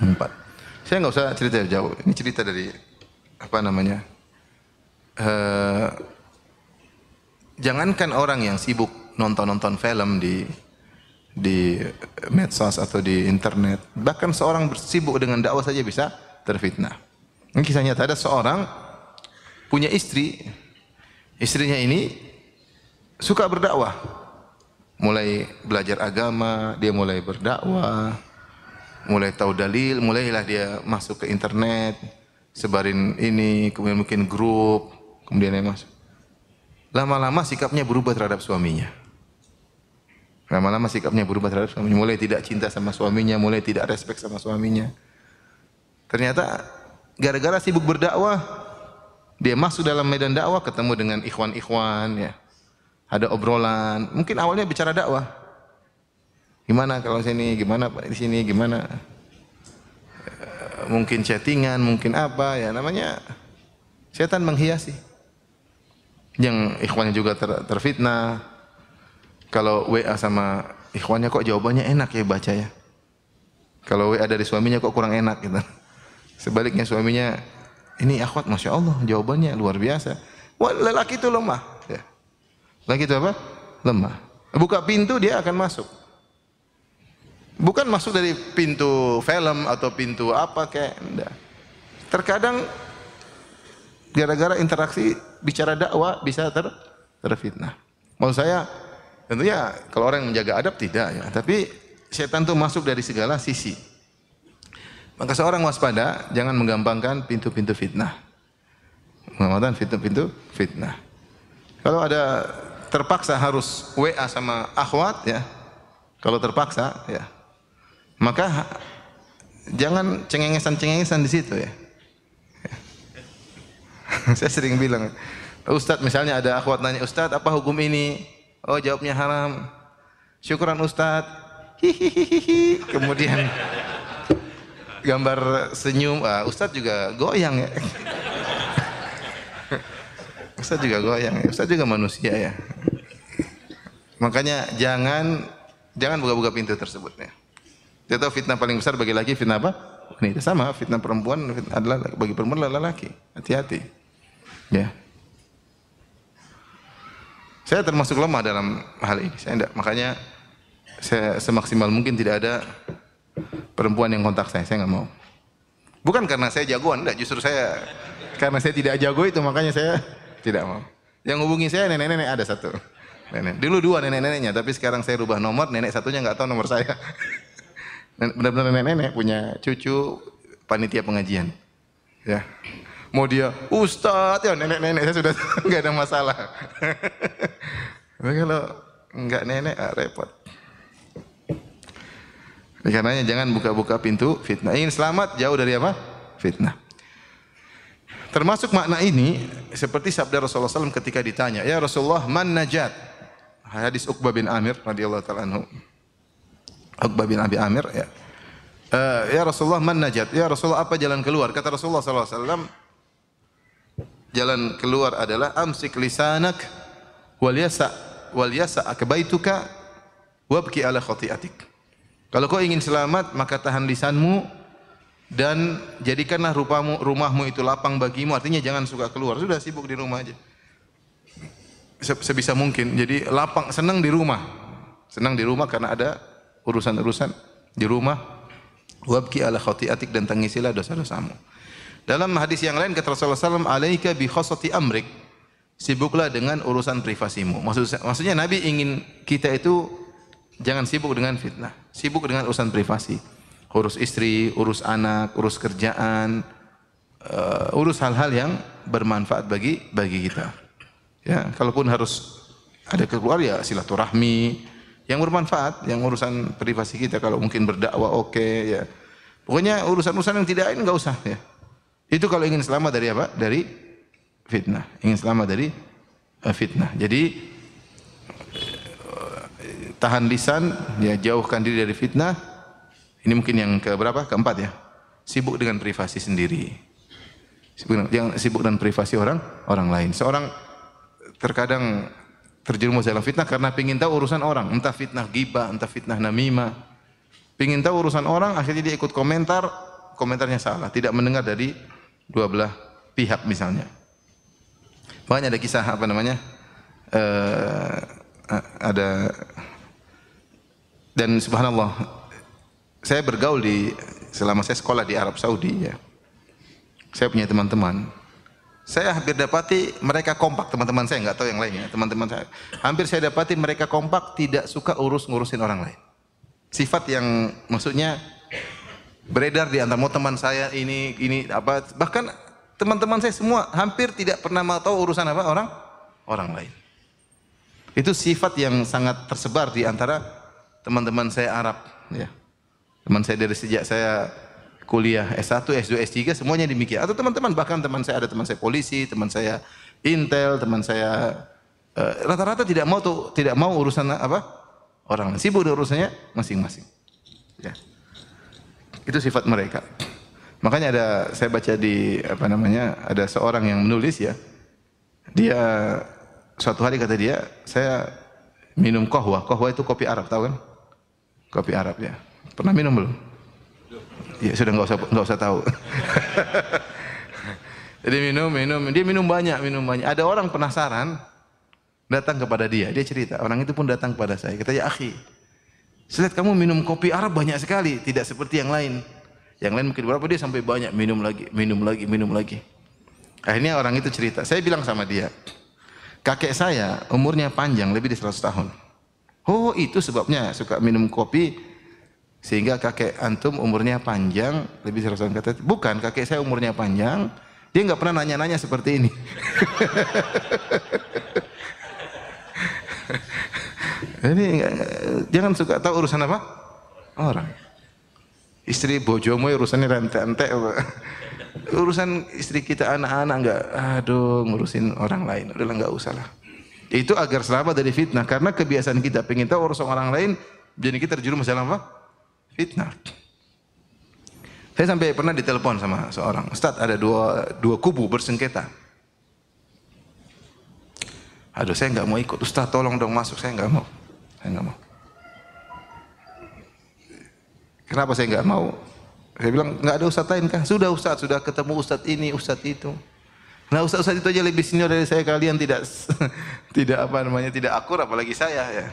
4. Saya nggak usah cerita jauh. Ini cerita dari apa namanya? Jangankan orang yang sibuk nonton film di medsos atau di internet, bahkan seorang sibuk dengan dakwah saja bisa terfitnah. Ini kisah nyata, ada seorang punya istrinya ini suka berdakwah, mulai belajar agama, dia mulai berdakwah, mulai tahu dalil, mulailah dia masuk ke internet, sebarin ini, kemudian mungkin grup, kemudian dia masuk. Lama-lama sikapnya berubah terhadap suaminya. Lama-lama sikapnya berubah terhadap suaminya, mulai tidak cinta sama suaminya, mulai tidak respect sama suaminya. Ternyata gara-gara sibuk berdakwah, dia masuk dalam medan dakwah, ketemu dengan ikhwan-ikhwan ya. Ada obrolan, mungkin awalnya bicara dakwah. Gimana kalau sini, gimana Pak di sini, gimana? Mungkin chattingan, mungkin apa ya, namanya setan menghiasi. Yang ikhwannya juga terfitnah. Kalau WA sama ikhwannya kok jawabannya enak ya baca ya. Kalau WA dari suaminya kok kurang enak gitu. Sebaliknya suaminya, ini akhwat Masya Allah jawabannya luar biasa. Wah, lelaki itu lemah. Ya. Lelaki itu apa? Lemah. Buka pintu dia akan masuk. Bukan masuk dari pintu film atau pintu apa kayak enggak. Terkadang gara-gara interaksi bicara dakwah bisa terfitnah. Maksud saya tentunya kalau orang yang menjaga adab tidak ya, tapi setan itu masuk dari segala sisi. Maka seorang waspada, jangan menggampangkan pintu-pintu fitnah. Mengamalkan pintu-pintu fitnah. Kalau ada terpaksa harus WA sama akhwat ya, kalau terpaksa ya, maka jangan cengengesan-cengengesan di situ ya. Saya sering bilang, Ustadz misalnya ada akhwat nanya, Ustadz apa hukum ini? Oh jawabnya haram. Syukuran Ustadz. Hihihihi. Kemudian gambar senyum. Ustadz juga goyang ya. Ustadz juga goyang ya. Ustadz juga manusia ya. Makanya jangan buka-buka pintu tersebut ya. Dia tahu fitnah paling besar bagi laki fitnah apa? Ini sama fitnah perempuan adalah bagi perempuan adalah laki. Hati-hati. Ya. Saya termasuk lemah dalam hal ini. Saya enggak. Makanya saya semaksimal mungkin tidak ada perempuan yang kontak saya. Saya enggak mau. Bukan karena saya jagoan, enggak. Justru saya karena saya tidak jago itu makanya saya tidak mau. Yang hubungi saya nenek-nenek ada satu. Nenek. Dulu dua nenek-neneknya, tapi sekarang saya rubah nomor. Nenek satunya enggak tahu nomor saya. Benar-benar nenek-nenek punya cucu panitia pengajian. Ya. Mau dia ustadz ya nenek-nenek saya sudah enggak ada masalah. Tapi kalau enggak nenek repot. Karenanya jangan buka-buka pintu fitnah. Ingin selamat jauh dari apa? Fitnah. Termasuk makna ini seperti sabda Rasulullah SAW ketika ditanya, ya Rasulullah man najat? Hadis Uqbah bin Amir radhiyallahu taala anhu. Uqbah bin Abi Amir ya. Ya Rasulullah man najat? Ya Rasulullah apa jalan keluar? Kata Rasulullah SAW, jalan keluar adalah amsik lisanak wal yasa akbaituka wabki ala khati'atik. Kalau kau ingin selamat maka tahan lisanmu dan jadikanlah rumahmu itu lapang bagimu. Artinya jangan suka keluar. Sudah sibuk di rumah aja. Sebisa mungkin. Jadi lapang, senang di rumah. Senang di rumah karena ada urusan-urusan di rumah. Wabki ala khati'atik dan tangisilah dosa-dosamu. Dalam hadis yang lain kata Rasulullah SAW, alaika bi khosati amrik, sibuklah dengan urusan privasimu. Maksudnya Nabi ingin kita itu jangan sibuk dengan fitnah, sibuk dengan urusan privasi, urus istri, urus anak, urus kerjaan, urus hal-hal yang bermanfaat bagi kita. Ya, kalaupun harus ada keluar ya silaturahmi yang bermanfaat, yang urusan privasi kita kalau mungkin berdakwah oke, ya. Pokoknya urusan-urusan yang tidak ini enggak usah ya. Itu kalau ingin selamat dari apa? Dari fitnah. Ingin selamat dari fitnah. Jadi tahan lisan, ya jauhkan diri dari fitnah. Ini mungkin yang keberapa? Keempat ya. Sibuk dengan privasi sendiri. Jangan sibuk dengan privasi orang lain. Seorang terkadang terjerumus dalam fitnah karena ingin tahu urusan orang, entah fitnah ghibah, entah fitnah namimah. Ingin tahu urusan orang, akhirnya dia ikut komentar, komentarnya salah, tidak mendengar dari dua belah pihak misalnya. Makanya ada kisah apa namanya? Ada dan subhanallah saya bergaul selama saya sekolah di Arab Saudi ya. Saya punya teman-teman. Saya hampir dapati mereka kompak, teman-teman saya enggak tahu yang lainnya, teman-teman saya. Hampir saya dapati mereka kompak tidak suka ngurusin orang lain. Sifat yang maksudnya beredar di antara teman saya ini apa bahkan teman-teman saya semua hampir tidak pernah mau tahu urusan apa orang lain. Itu sifat yang sangat tersebar di antara teman-teman saya Arab ya. Teman saya dari sejak saya kuliah S1, S2, S3 semuanya demikian. Atau teman-teman bahkan teman saya ada teman saya polisi, teman saya intel, teman saya rata-rata tidak mau urusan apa? Orang lain. Sibuk dengan urusannya masing-masing. Ya. Itu sifat mereka. Makanya saya baca di apa namanya, ada seorang yang menulis ya. Dia suatu hari kata dia, saya minum qahwah. Qahwah itu kopi Arab, tahu kan? Kopi Arab ya. Pernah minum belum? Ya sudah enggak usah tahu. Jadi dia minum banyak. Ada orang penasaran datang kepada dia cerita, orang itu pun datang kepada saya. Kata, ya akhi, saya lihat kamu minum kopi Arab banyak sekali, tidak seperti yang lain. Yang lain mungkin berapa, dia sampai banyak minum lagi. Akhirnya orang itu cerita, saya bilang sama dia, kakek saya umurnya panjang lebih dari 100 tahun. Oh, itu sebabnya suka minum kopi sehingga kakek antum umurnya panjang lebih dari 100 tahun. Kata, bukan, kakek saya umurnya panjang, dia nggak pernah nanya-nanya seperti ini. Jadi jangan suka tahu urusan apa orang. Istri bojomu urusannya rantai-rantai. Urusan istri kita, anak-anak enggak, ngurusin orang lain. Udahlah, enggak usah lah. Itu agar selamat dari fitnah, karena kebiasaan kita pengen tahu urusan orang lain, jadi kita terjerumus dalam apa? Fitnah. Saya sampai pernah ditelepon sama seorang, Ustaz, ada dua kubu bersengketa. Aduh, saya enggak mau ikut. Ustaz, tolong dong masuk. Saya enggak mau. Kenapa saya enggak mau? Saya bilang, enggak ada ustaz lain kah? Sudah ustaz, sudah ketemu ustaz ini, ustaz itu. Nah, ustaz itu aja lebih senior dari saya, kalian tidak akur, apalagi saya ya.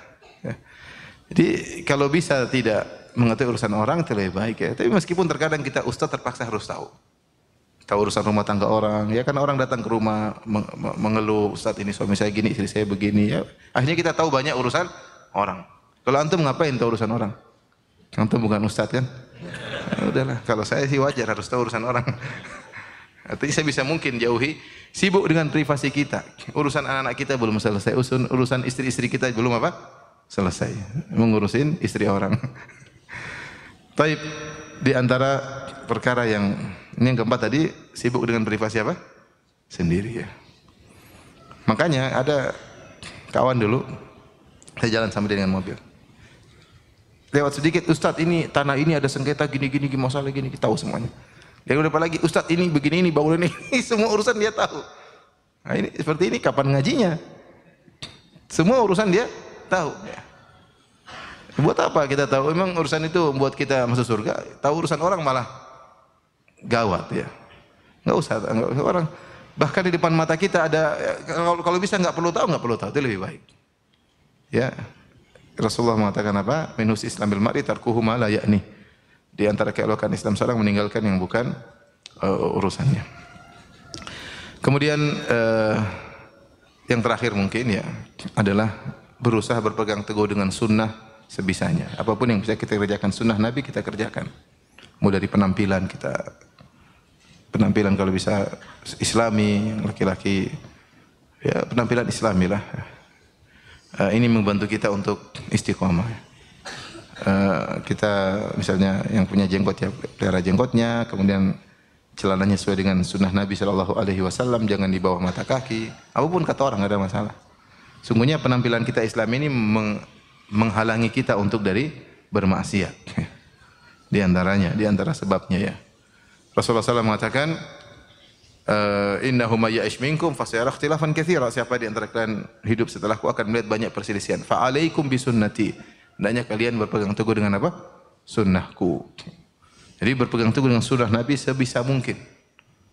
Jadi kalau bisa tidak mengetahui urusan orang itu lebih baik ya. Tapi meskipun terkadang kita ustaz terpaksa harus tahu urusan rumah tangga orang. Ya kan orang datang ke rumah mengeluh, ustaz ini suami saya gini, istri saya begini ya. Akhirnya kita tahu banyak urusan orang. Kalau antum ngapain tahu urusan orang? Antum bukan ustaz kan? Ya udahlah, kalau saya sih wajar harus tahu urusan orang. Artinya saya bisa mungkin jauhi, sibuk dengan privasi kita. Urusan anak-anak kita belum selesai, urusan istri-istri kita belum apa? Selesai. Mengurusin istri orang. Taib, di antara perkara ini yang keempat tadi, sibuk dengan privasi apa? Sendiri ya. Makanya ada kawan dulu, saya jalan sama dia dengan mobil. Lewat sedikit, Ustaz ini tanah ini ada sengketa gini masalah gini, kita tahu semuanya. Dia udah lagi, Ustaz ini begini ini bangunan ini, semua urusan dia tahu. Nah, ini seperti ini kapan ngajinya? Semua urusan dia tahu. Ya. Buat apa kita tahu? Memang urusan itu membuat kita masuk surga. Tahu urusan orang malah gawat ya. Enggak usah orang, bahkan di depan mata kita ada, kalau bisa enggak perlu tahu itu lebih baik. Ya. Rasulullah mengatakan apa? Minus Islamil mar'i tarkuhu ma la ya'ni. Di antara keelokan Islam seorang meninggalkan yang bukan urusannya. Kemudian yang terakhir mungkin ya adalah berusaha berpegang teguh dengan sunnah sebisanya. Apapun yang bisa kita kerjakan sunnah Nabi kita kerjakan. Mulai dari penampilan kalau bisa Islami, laki-laki ya penampilan Islami lah. Ini membantu kita untuk istiqomah. Kita misalnya yang punya jenggot ya pelihara jenggotnya, kemudian celananya sesuai dengan sunnah Nabi Shallallahu Alaihi Wasallam, jangan di bawah mata kaki. Apapun kata orang nggak ada masalah. Sungguhnya penampilan kita Islam ini menghalangi kita untuk dari bermaksiat. Di antara sebabnya ya. Rasulullah SAW mengatakan, innahu may ya'ish minkum fasayara ikhtilafan katsira. Siapa di antara kalian hidup setelahku akan melihat banyak perselisihan. Fa alaikum bisunnati. Hendaknya kalian berpegang teguh dengan apa? Sunnahku. Jadi berpegang teguh dengan sunnah Nabi sebisa mungkin.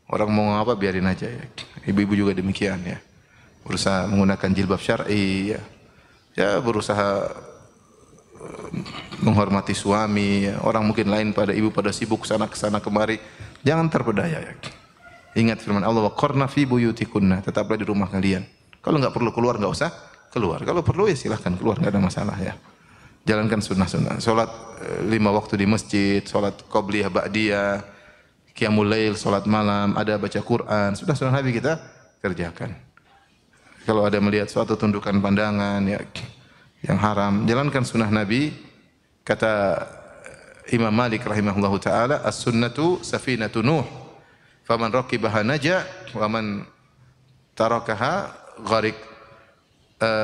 Orang mau apa biarin aja ya. Ibu-ibu juga demikian ya. Berusaha menggunakan jilbab syar'i ya. Ya berusaha menghormati suami ya. Orang mungkin lain pada ibu pada sibuk sana kemari. Jangan terpedaya ya. Ingat firman Allah, waqarna fi buyutikunna, tetaplah di rumah kalian. Kalau enggak perlu keluar enggak usah keluar. Kalau perlu ya silahkan keluar, enggak ada masalah ya. Jalankan sunnah-sunnah. Salat 5 waktu di masjid, salat qabliyah ba'diyah, qiyamul lail, salat malam, ada baca Quran, sudah sunnah Nabi kita kerjakan. Kalau ada melihat suatu tundukan pandangan ya yang haram, jalankan sunnah Nabi. Kata Imam Malik rahimahullahu taala, as-sunnatu safinatu Nuh. Faman raqibaha naja wa man tarakaha gharik,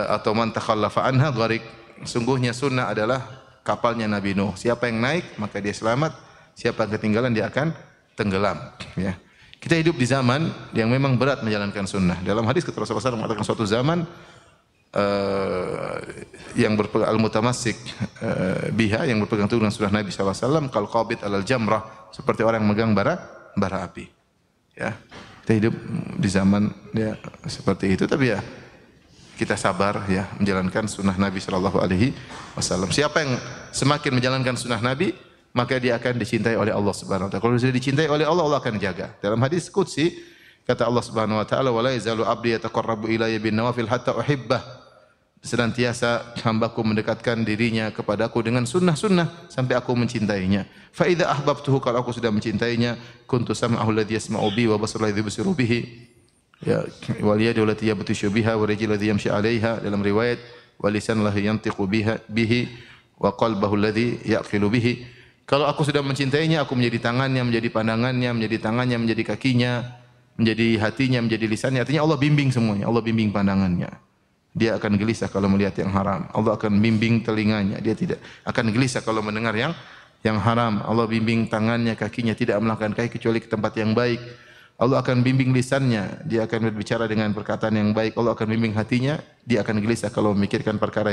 atau man takhallafa anha gharik. Sungguhnya sunnah adalah kapalnya Nabi Nuh. Siapa yang naik maka dia selamat, siapa yang ketinggalan dia akan tenggelam ya. Kita hidup di zaman yang memang berat menjalankan sunnah. Dalam hadis kata Rasulullah SAW mengatakan suatu zaman yang berpegang al-mutamassik biha, yang berpegang teguh dengan sunnah Nabi SAW, kal qabid alal jamrah, seperti orang yang memegang bara api. Ya. Kita hidup di zaman ya seperti itu, tapi ya kita sabar ya menjalankan sunnah Nabi Shallallahu Alaihi Wasallam. Siapa yang semakin menjalankan sunnah Nabi, maka dia akan dicintai oleh Allah Subhanahu Wa Taala. Kalau sudah dicintai oleh Allah, Allah akan jaga. Dalam hadis qudsi kata Allah Subhanahu Wa Taala, "Wala yazalu abdi yataqarrabu ilayya bin nawafil hatta uhibbah." Senantiasa hambaku mendekatkan dirinya kepadaku dengan sunnah-sunnah sampai aku mencintainya. Fa idza ahbabtuhu, kalau aku sudah mencintainya, kuntu sam'ahu alladhi yasma'u bihi wa basarahu alladhi yubsiru bihi. Ya, wal yadu allati yabtishu biha wa rijlu alladhi yamshi 'alaiha, dalam riwayat wa lisan alladhi yantiqu bihi wa qalbuhu alladhi yaqilu bihi. Kalau aku sudah mencintainya, aku menjadi tangannya, menjadi pandangannya, menjadi tangannya, menjadi kakinya, menjadi hatinya, menjadi lisannya. Artinya Allah bimbing semuanya, Allah bimbing pandangannya. Dia akan gelisah kalau melihat yang haram. Allah akan bimbing telinganya. Dia tidak akan gelisah kalau mendengar yang haram. Allah bimbing tangannya, kakinya tidak melangkahkan kaki kecuali ke tempat yang baik. Allah akan bimbing lisannya. Dia akan berbicara dengan perkataan yang baik. Allah akan bimbing hatinya. Dia akan gelisah kalau memikirkan perkara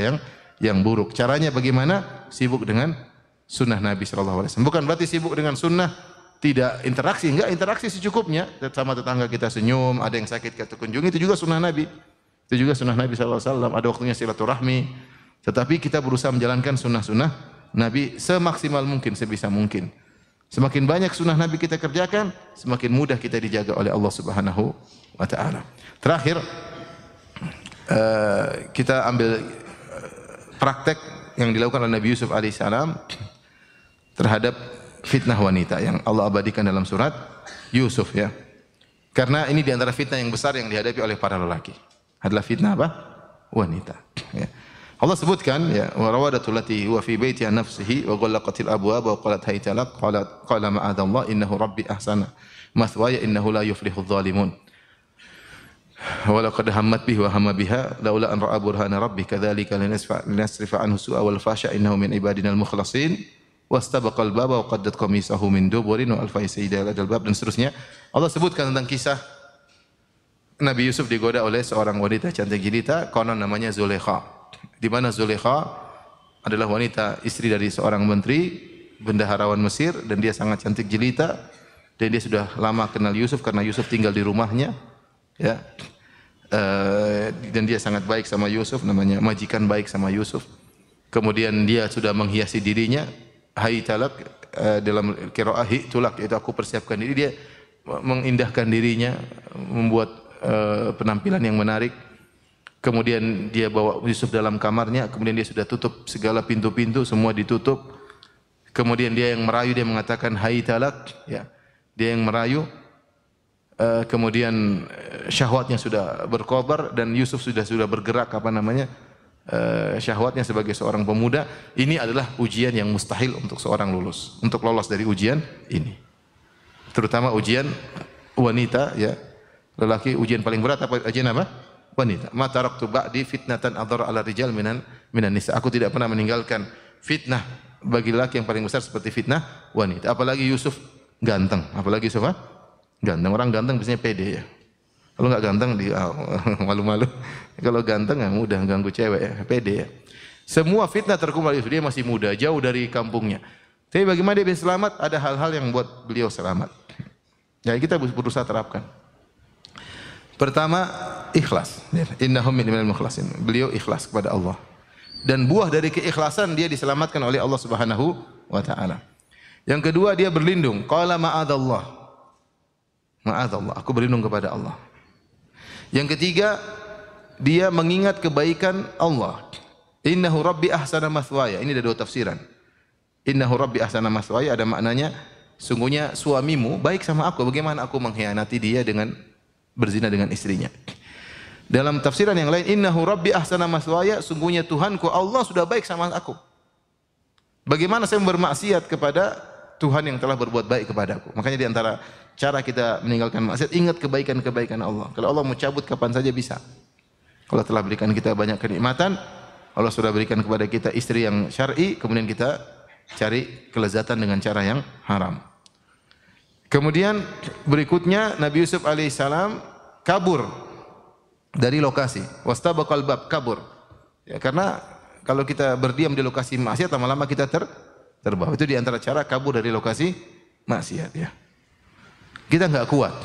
yang buruk. Caranya bagaimana? Sibuk dengan sunnah Nabi Sallallahu Alaihi Wasallam. Bukan berarti sibuk dengan sunnah tidak interaksi. Enggak, interaksi secukupnya. Sama tetangga kita senyum, ada yang sakit kita kunjungi, itu juga sunnah Nabi. Itu juga sunnah Nabi SAW. Ada waktunya silaturahmi. Tetapi kita berusaha menjalankan sunnah-sunnah Nabi semaksimal mungkin, sebisa mungkin. Semakin banyak sunnah Nabi kita kerjakan, semakin mudah kita dijaga oleh Allah Subhanahu wa Ta'ala. Terakhir, kita ambil praktek yang dilakukan oleh Nabi Yusuf alaihissalam terhadap fitnah wanita yang Allah abadikan dalam surat Yusuf ya. Karena ini diantara fitnah yang besar yang dihadapi oleh para lelaki. Adalah fitnah apa? Wanita. Ya. Allah sebutkan ya, wa rawadatu allati huwa fi baitiha nafsihi wa ghallaqatil abwaaba wa qalat hayta lak qala ma'adallah innahu rabbi ahsana mathwaya innahu la yuflihudz zalimun. Wa laqad hammat bihi wa hamma biha laula an ra'a burhana rabbi kadzalika linasrifa anhu su'a wal fasha innahu min ibadina al mukhlasin wastabaqal baba wa qaddat qamisahu min duburin wa alfa sayyida ladal bab, dan seterusnya. Allah sebutkan tentang kisah Nabi Yusuf digoda oleh seorang wanita cantik jelita, konon namanya Zulaikha. Di mana Zulaikha adalah wanita istri dari seorang menteri bendaharawan Mesir, dan dia sangat cantik jelita, dan dia sudah lama kenal Yusuf karena Yusuf tinggal di rumahnya, ya. Dan dia sangat baik sama Yusuf, namanya majikan baik sama Yusuf. Kemudian dia sudah menghiasi dirinya, hai talak, dalam qiraah hi tulak, itu aku persiapkan diri. Dia mengindahkan dirinya, membuat penampilan yang menarik. Kemudian dia bawa Yusuf dalam kamarnya, kemudian dia sudah tutup segala pintu-pintu, semua ditutup. Kemudian dia yang merayu, dia mengatakan hai talak, ya. Dia yang merayu. Kemudian syahwatnya sudah berkobar dan Yusuf sudah bergerak syahwatnya sebagai seorang pemuda. Ini adalah ujian yang mustahil untuk seorang untuk lolos dari ujian ini. Terutama ujian wanita, ya. Lelaki ujian paling berat apa? Ujian apa? Wanita. Ma taraktu ba'di fitnatan adhar 'ala rijal minan nisa. Aku tidak pernah meninggalkan fitnah bagi lelaki yang paling besar seperti fitnah wanita. Apalagi Yusuf ganteng. Apalagi Yusuf ganteng. Orang ganteng biasanya pede ya. Kalau enggak ganteng malu-malu. Kalau ganteng ya mudah ganggu cewek ya, pede ya. Semua fitnah terkumpul Yusuf, dia masih muda, jauh dari kampungnya. Tapi bagaimana dia bisa selamat? Ada hal-hal yang buat beliau selamat. Ya, kita berusaha terapkan. Pertama, ikhlas. Innahum minal mukhlasin. Beliau ikhlas kepada Allah. Dan buah dari keikhlasan dia diselamatkan oleh Allah Subhanahu wa Ta'ala. Yang kedua, dia berlindung. Qala ma'adallah. Ma'adallah, aku berlindung kepada Allah. Yang ketiga, dia mengingat kebaikan Allah. Innahu rabbi ahsana mathwaya. Ini ada dua tafsiran. Innahu rabbi ahsana mathwaya ada maknanya, sungguhnya suamimu baik sama aku. Bagaimana aku mengkhianati dia dengan berzina dengan istrinya. Dalam tafsiran yang lain, innahu rabbi ahsana mathwaya, sungguhnya Tuhanku Allah sudah baik sama aku. Bagaimana saya bermaksiat kepada Tuhan yang telah berbuat baik kepadaku. Makanya di antara cara kita meninggalkan maksiat, ingat kebaikan-kebaikan Allah. Kalau Allah mau cabut kapan saja bisa. Allah telah berikan kita banyak kenikmatan, Allah sudah berikan kepada kita istri yang syar'i, kemudian kita cari kelezatan dengan cara yang haram. Kemudian berikutnya Nabi Yusuf alaihissalam kabur dari lokasi. Wastabaqal bab, kabur. Ya, karena kalau kita berdiam di lokasi maksiat, lama-lama kita terbawa. Itu di antara cara kabur dari lokasi maksiat ya. kita enggak kuat.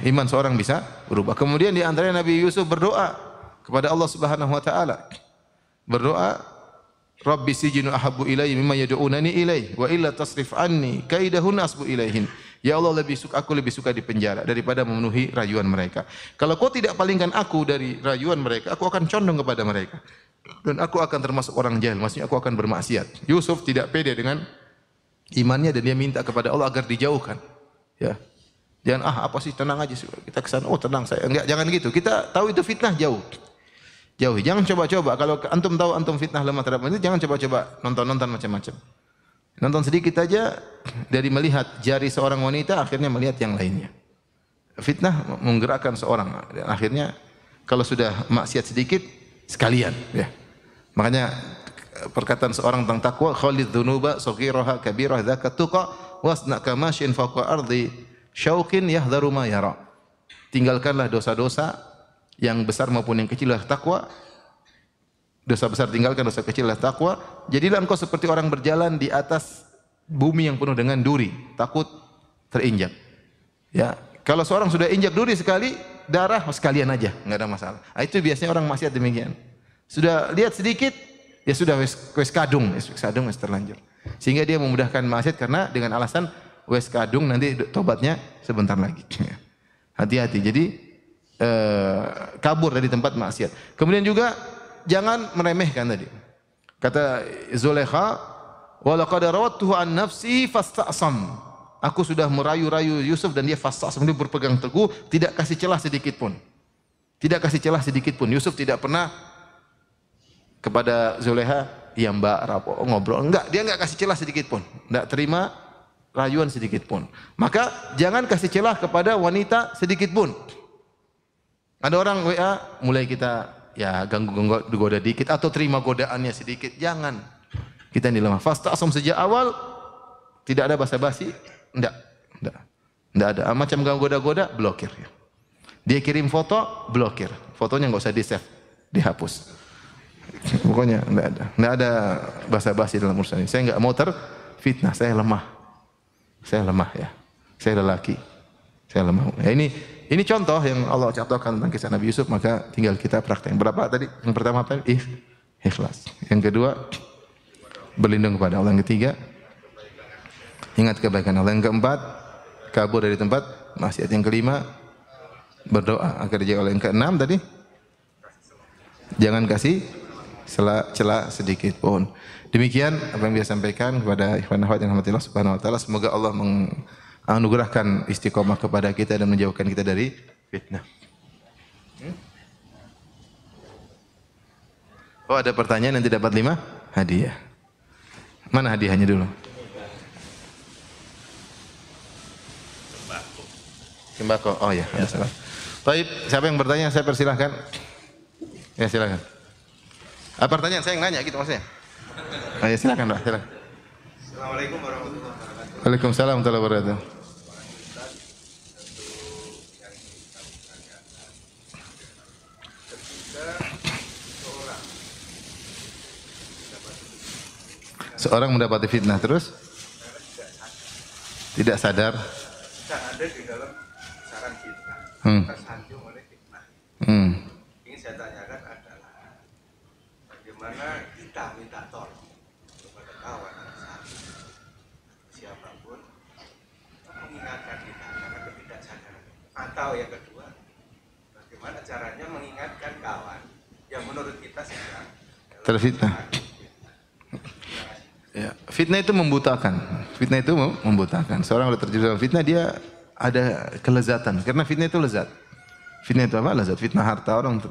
Iman seorang bisa berubah. Kemudian di antaranya Nabi Yusuf berdoa kepada Allah Subhanahu wa taala. Berdoa, Rabbi sijinu ahabbu ilayya mimma yad'unani ilayhi wa illa tasrif anni kaidahun asbu ilaihin. Ya Allah, aku lebih suka di penjara daripada memenuhi rayuan mereka. Kalau kau tidak palingkan aku dari rayuan mereka, aku akan condong kepada mereka. Dan aku akan termasuk orang jahil, maksudnya aku akan bermaksiat. Yusuf tidak pede dengan imannya dan dia minta kepada Allah agar dijauhkan. Ya. Jangan apa sih, tenang aja kita ke sana. Oh, tenang saya. Enggak, jangan gitu. Kita tahu itu fitnah, jauh. Jauhi. Jangan coba-coba. Kalau antum tahu antum fitnah lemah terhadap itu, jangan coba-coba nonton-nonton macam-macam. Nonton sedikit aja dari melihat jari seorang wanita akhirnya melihat yang lainnya. Fitnah menggerakkan seorang dan akhirnya kalau sudah maksiat sedikit sekalian, ya. Makanya perkataan seorang tentang takwa, khalid dzunuba saghiraha kabirah dzaka tuqa wasna kamashin fawqa ardi syauqin yahdharu ma yara. Tinggalkanlah dosa-dosa yang besar maupun yang kecil adalah takwa. Dosa besar tinggalkan, dosa kecil adalah takwa. Jadilah engkau seperti orang berjalan di atas bumi yang penuh dengan duri, takut terinjak. Ya, kalau seorang sudah injak duri sekali, darah sekalian aja, enggak ada masalah. Nah, itu biasanya orang maksiat demikian. Sudah lihat sedikit, ya sudah wes kadung wes terlanjur. Sehingga dia memudahkan maksiat karena dengan alasan wes kadung nanti tobatnya sebentar lagi. Hati-hati. Jadi kabur dari tempat maksiat. Kemudian juga jangan meremehkan tadi. Kata Zulaikha, "Wa laqad rawattuhu an nafsi fastasam." Aku sudah merayu-rayu Yusuf dan dia fastasam, dia berpegang teguh, tidak kasih celah sedikit pun. Tidak kasih celah sedikit pun. Yusuf tidak pernah kepada Zulaikha, "Ya Mbak, rapo ngobrol." Enggak, dia enggak kasih celah sedikit pun. Enggak terima rayuan sedikit pun. Maka jangan kasih celah kepada wanita sedikit pun. Ada orang WA mulai kita ya ganggu goda dikit atau terima godaannya sedikit, jangan. Kita ini lemah. Fastasam sejak awal tidak ada basa-basi, enggak ada. Macam ganggu goda-goda, blokir. Dia kirim foto, blokir. Fotonya enggak usah di-save, dihapus. Pokoknya enggak ada basa-basi dalam urusan ini. Saya enggak mau terfitnah, saya lemah ya. Saya lelaki. Saya lemah. Ya, ini contoh yang Allah contohkan tentang kisah Nabi Yusuf, maka tinggal kita praktek. Berapa tadi? Yang pertama apa? Ikhlas. Yang kedua, berlindung kepada Allah. Yang ketiga, ingat kebaikan Allah. Yang keempat, kabur dari tempat maksiat. Yang kelima, berdoa agar dijauhi Allah. Yang keenam tadi, jangan kasih celah sedikit pun. Demikian apa yang dia sampaikan kepada ikhwan akhwat yang rahmatillah subhanahu wa taala. Semoga Allah menganugerahkan istiqomah kepada kita dan menjauhkan kita dari fitnah. Oh, ada pertanyaan yang tidak dapat 5 hadiah. Mana hadiahnya dulu? Sembako. Oh ya, ada salah. Baik, siapa yang bertanya saya persilahkan. Ya, silakan. Pertanyaan saya yang nanya gitu maksudnya. Oh ya, silakan Pak, silakan. Assalamualaikum warahmatullahi wabarakatuh. Waalaikumsalam warahmatullahi wabarakatuh. Seorang mendapati fitnah terus tidak sadar. Tidak ada di dalam saran fitnah, tersanjung oleh fitnah. Ini saya tanyakan adalah bagaimana kita minta tolong kepada kawan siapapun mengingatkan kita karena ketidaksadaran. Atau yang kedua, bagaimana caranya mengingatkan kawan yang menurut kita sedang terfitnah. Ya, fitnah itu membutakan. Fitnah itu membutakan. Seorang sudah terjebak dalam fitnah, dia ada kelezatan. Karena fitnah itu lezat. Fitnah itu apa? Lezat. Fitnah harta, orang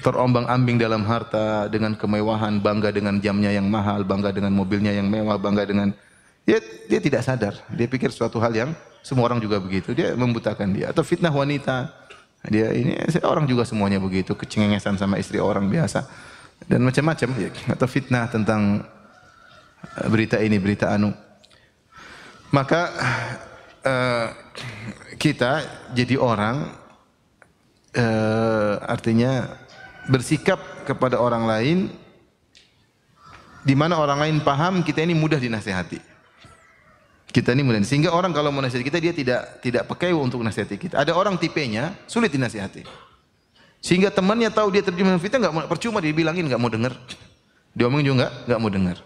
terombang-ambing dalam harta dengan kemewahan, bangga dengan jamnya yang mahal, bangga dengan mobilnya yang mewah, bangga dengan dia tidak sadar. Dia pikir suatu hal yang semua orang juga begitu. Dia membutakan dia. Atau fitnah wanita. Dia ini orang juga semuanya begitu, kecengengesan sama istri orang biasa. Dan macam-macam, atau fitnah tentang berita ini, berita anu. Maka kita jadi orang artinya bersikap kepada orang lain di mana orang lain paham kita ini mudah dinasihati. Kita ini mudah. Sehingga orang kalau mau nasihati kita dia tidak pakai untuk nasihati kita. Ada orang tipenya sulit dinasihati. Sehingga temannya tahu dia terjun dalam fitnah, percuma dibilangin, nggak mau dengar. Diomongin juga nggak mau dengar.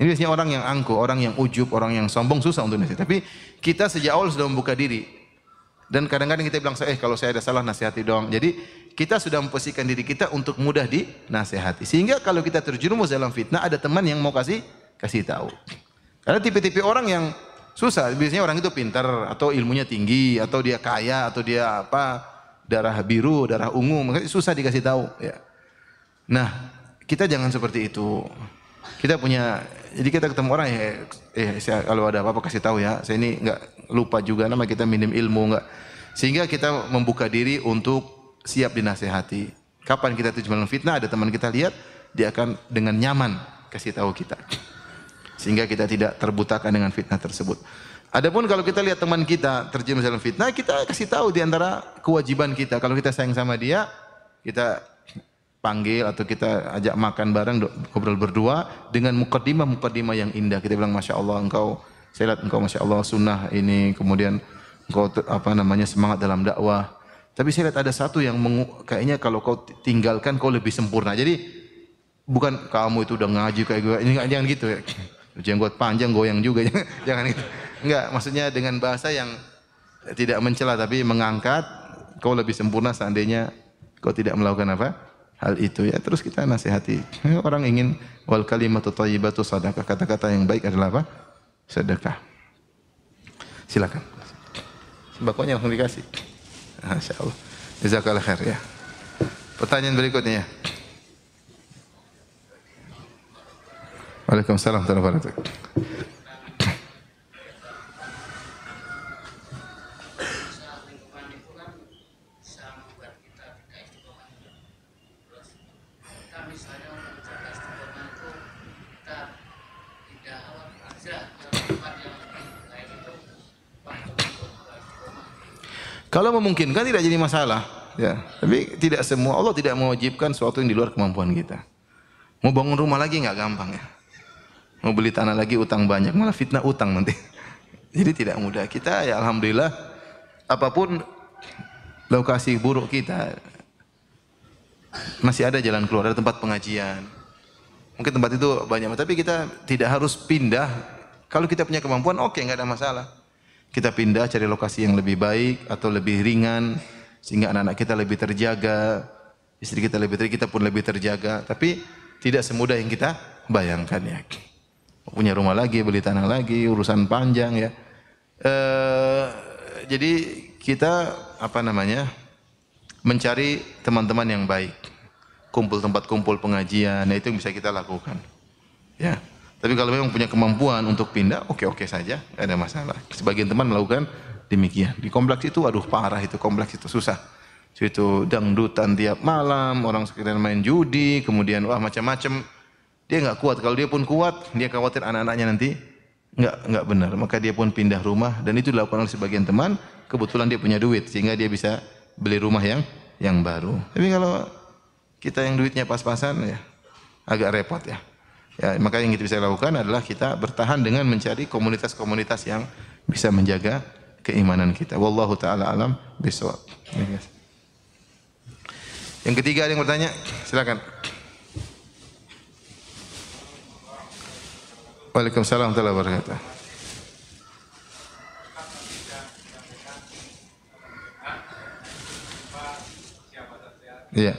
Ini biasanya orang yang angkuh, orang yang ujub, orang yang sombong susah untuk nasihat. Tapi kita sejak awal sudah membuka diri. Dan kadang-kadang kita bilang, kalau saya ada salah nasihati dong. Jadi kita sudah memposisikan diri kita untuk mudah dinasihati. Sehingga kalau kita terjerumus dalam fitnah, ada teman yang mau kasih tahu. Karena tipe-tipe orang yang susah. Biasanya orang itu pintar atau ilmunya tinggi atau dia kaya atau dia darah biru, darah ungu, makanya susah dikasih tahu. Ya. Nah, kita jangan seperti itu. Jadi kita ketemu orang kalau ada apa-apa kasih tahu ya. Saya ini enggak lupa juga, nama kita minim ilmu enggak. Sehingga kita membuka diri untuk siap dinasehati. Kapan kita terjebak dalam fitnah, ada teman kita lihat, dia akan dengan nyaman kasih tahu kita. Sehingga kita tidak terbutakan dengan fitnah tersebut. Adapun kalau kita lihat teman kita terjebak dalam fitnah, kita kasih tahu di antara kewajiban kita. Kalau kita sayang sama dia, kita panggil atau kita ajak makan bareng, ngobrol berdua dengan mukaddimah yang indah. Kita bilang, Masya Allah saya lihat engkau Masya Allah sunnah ini, kemudian engkau semangat dalam dakwah. Tapi saya lihat ada satu yang kayaknya kalau kau tinggalkan kau lebih sempurna. Jadi bukan kamu itu udah ngaji kayak gue, ini jangan gitu ya. Jenggot panjang goyang juga, jangan gitu. Enggak, maksudnya dengan bahasa yang tidak mencela tapi mengangkat, kau lebih sempurna seandainya kau tidak melakukan hal itu ya. Terus kita nasihati. Orang ingin wal kalimatu thayyibatu sadaqah, kata-kata yang baik adalah sedekah. Silakan. Sembakonya langsung dikasih. Masya Allah. Jazakallah khair ya. Pertanyaan berikutnya ya. Waalaikumsalam warahmatullahi wabarakatuh. Kalau memungkinkan tidak jadi masalah, ya. Tapi tidak semua, Allah tidak mewajibkan sesuatu yang di luar kemampuan kita. Mau bangun rumah lagi nggak gampang ya. Mau beli tanah lagi utang banyak, malah fitnah utang nanti. Jadi tidak mudah. Kita ya alhamdulillah apapun lokasi buruk kita masih ada jalan keluar, ada tempat pengajian. Mungkin tempat itu banyak, tapi kita tidak harus pindah. Kalau kita punya kemampuan, oke, nggak ada masalah. Kita pindah cari lokasi yang lebih baik atau lebih ringan sehingga anak-anak kita lebih terjaga, istri kita lebih terjaga, kita pun lebih terjaga. Tapi tidak semudah yang kita bayangkan ya. Punya rumah lagi, beli tanah lagi, urusan panjang ya. Jadi kita mencari teman-teman yang baik, tempat kumpul pengajian, nah itu yang bisa kita lakukan. Ya. Tapi kalau memang punya kemampuan untuk pindah, oke saja, tidak ada masalah. Sebagian teman melakukan demikian. Di kompleks itu, parah itu, kompleks itu susah. Itu dangdutan tiap malam, orang sekitar main judi, kemudian macam-macam. Dia nggak kuat. Kalau dia pun kuat, dia khawatir anak-anaknya nanti nggak benar. Maka dia pun pindah rumah dan itu dilakukan oleh sebagian teman. Kebetulan dia punya duit sehingga dia bisa beli rumah yang baru. Tapi kalau kita yang duitnya pas-pasan, ya agak repot ya. Ya, maka yang kita bisa lakukan adalah kita bertahan dengan mencari komunitas-komunitas yang bisa menjaga keimanan kita. Wallahu taala alam bisawab. Yang ketiga ada yang bertanya? Silakan. Waalaikumsalam warahmatullahi wabarakatuh. Iya.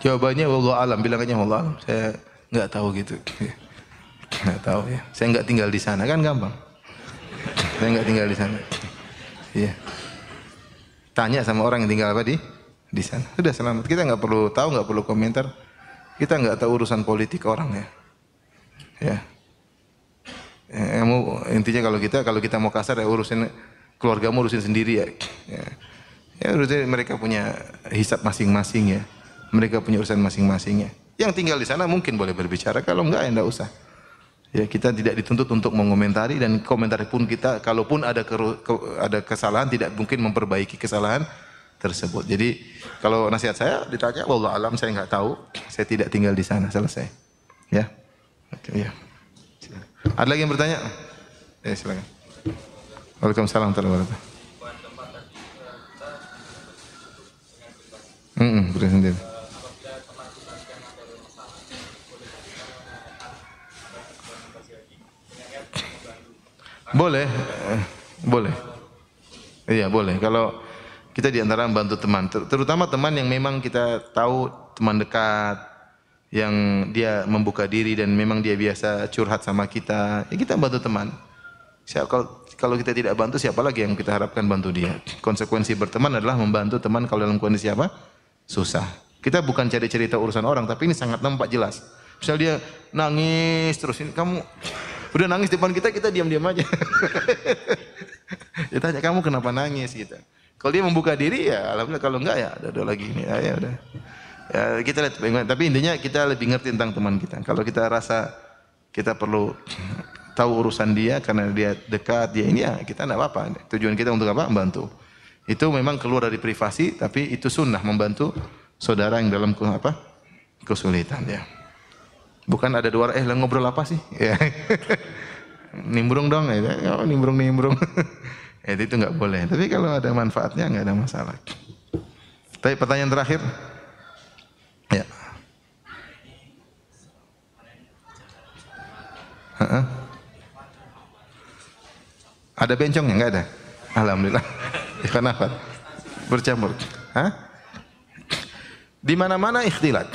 Jawabannya wallahu alam, bilangannya wallahu alam. Saya enggak tahu gitu. Enggak tahu ya. Saya enggak tinggal di sana, kan gampang. Saya enggak tinggal di sana. Iya. Tanya sama orang yang tinggal di sana. Sudah selamat. Kita enggak perlu tahu, enggak perlu komentar. Kita enggak tahu urusan politik orang ya. Ya. Intinya kalau kita mau kasar ya urusin keluargamu, urusin sendiri ya. Ya urusin, mereka punya hisab masing-masing ya. Mereka punya urusan masing-masing ya. Yang tinggal di sana mungkin boleh berbicara, kalau enggak ya enggak usah. Ya kita tidak dituntut untuk mengomentari, dan komentari pun kita kalaupun ada kesalahan tidak mungkin memperbaiki kesalahan tersebut. Jadi kalau nasihat saya ditanya, wallahu alam, saya enggak tahu, saya tidak tinggal di sana, selesai. Ya. Oke, ya. Ada lagi yang bertanya? Ya, silakan. Waalaikumsalam warahmatullahi wabarakatuh. Sendiri. Boleh, boleh. Iya, boleh. Kalau kita di antara membantu teman, terutama teman yang memang kita tahu teman dekat, yang dia membuka diri dan memang dia biasa curhat sama kita, ya kita bantu teman. Kalau kita tidak bantu, siapa lagi yang kita harapkan bantu dia? Konsekuensi berteman adalah membantu teman kalau dalam kondisi apa? Susah. Kita bukan cari cerita urusan orang, tapi ini sangat nampak jelas. Misal dia nangis terus, ini kamu udah nangis depan kita diam-diam aja. Dia tanya, kamu kenapa nangis gitu. Kalau dia membuka diri ya alhamdulillah, kalau enggak ya udah lagi ini. Ya udah. Ya kita lihat, tapi intinya kita lebih ngerti tentang teman kita. Kalau kita rasa kita perlu tahu urusan dia karena dia dekat, dia ini, ya kita enggak apa-apa. Tujuan kita untuk apa? Membantu. Itu memang keluar dari privasi, tapi itu sunnah membantu saudara yang dalam apa? Kesulitan ya. Bukan ada dua orang, ngobrol apa sih? Ya. Nimbrung dong, ya. Oh, nimbrung. Itu enggak boleh. Tapi kalau ada manfaatnya enggak ada masalah. Tapi pertanyaan terakhir. Ya. Ada bencongnya? Enggak ada? Alhamdulillah. Kenapa? Bercampur. Di mana-mana ikhtilat.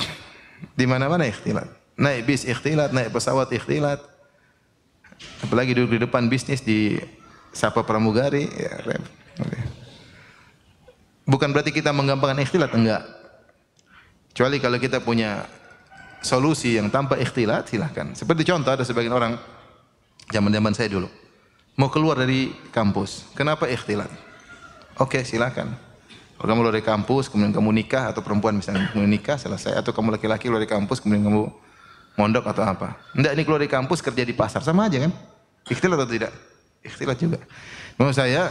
Di mana-mana ikhtilat. Naik bis ikhtilat, naik pesawat ikhtilat. Apalagi duduk di depan bisnis di Sapa Pramugari, ya, bukan berarti kita menggampangkan ikhtilat, enggak. Kecuali kalau kita punya solusi yang tanpa ikhtilat, silahkan. Seperti contoh, ada sebagian orang zaman-zaman saya dulu mau keluar dari kampus. Kenapa ikhtilat? Oke, silakan. Kalau kamu keluar dari kampus, kemudian kamu nikah, atau perempuan misalnya kemudian nikah, selesai. Atau kamu laki-laki keluar dari kampus, kemudian kamu mondok atau apa. Enggak, ini keluar dari kampus kerja di pasar, sama aja kan? Ikhtilat atau tidak? Ikhtilat juga. Menurut saya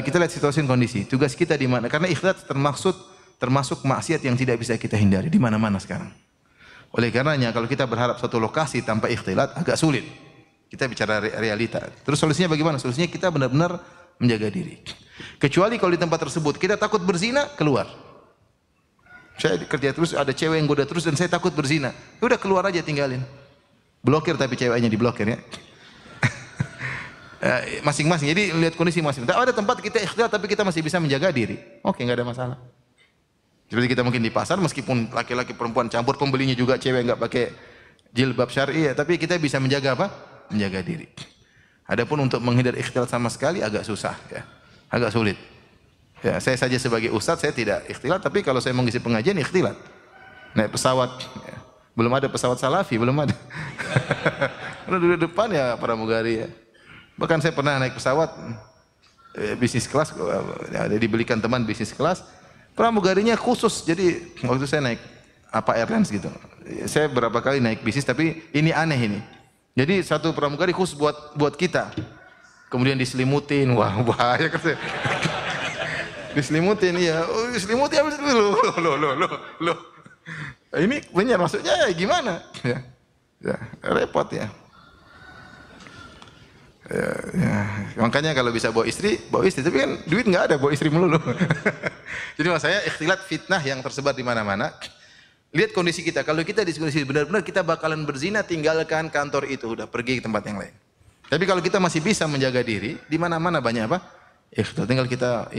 kita lihat situasi dan kondisi. Tugas kita di mana? Karena ikhtilat termasuk maksiat yang tidak bisa kita hindari di mana-mana sekarang. Oleh karenanya kalau kita berharap suatu lokasi tanpa ikhtilat agak sulit. Kita bicara realita. Terus solusinya bagaimana? Solusinya kita benar-benar menjaga diri. Kecuali kalau di tempat tersebut kita takut berzina, keluar. Saya kerja terus, ada cewek yang goda terus dan saya takut berzina. Udah keluar aja, tinggalin. Blokir, tapi ceweknya diblokir ya. Masing-masing. Jadi lihat kondisi masing-masing. Ada tempat kita ikhtiar tapi kita masih bisa menjaga diri. Oke, enggak ada masalah. Seperti kita mungkin di pasar, meskipun laki-laki perempuan campur, pembelinya juga cewek enggak pakai jilbab syar'i, tapi kita bisa menjaga apa? Menjaga diri. Adapun untuk menghindar ikhtiar sama sekali agak susah ya. Agak sulit. Ya, saya saja sebagai ustadz saya tidak ikhtilat, tapi kalau saya mengisi pengajian ikhtilat. Naik pesawat, ya. Belum ada pesawat salafi, belum ada. Kalau di depan ya pramugari ya. Bahkan saya pernah naik pesawat bisnis kelas, ya, dibelikan teman bisnis kelas, pramugarinya khusus. Jadi waktu saya naik apa airlines gitu, saya berapa kali naik bisnis, tapi ini aneh ini. Jadi satu pramugari khusus buat kita. Kemudian diselimutin, wah bahaya kan saya. Diselimutin ya, diselimutin habis itu loh. Ini benar maksudnya ya gimana? Ya, repot ya. Makanya kalau bisa bawa istri, tapi kan duit nggak ada, bawa istri melulu. Jadi maksud saya ikhtilat fitnah yang tersebar di mana-mana. Lihat kondisi kita, kalau kita di kondisi benar-benar kita bakalan berzina, tinggalkan kantor itu, udah pergi ke tempat yang lain. Tapi kalau kita masih bisa menjaga diri, di mana-mana banyak apa? Ikhtilat, tinggal kita.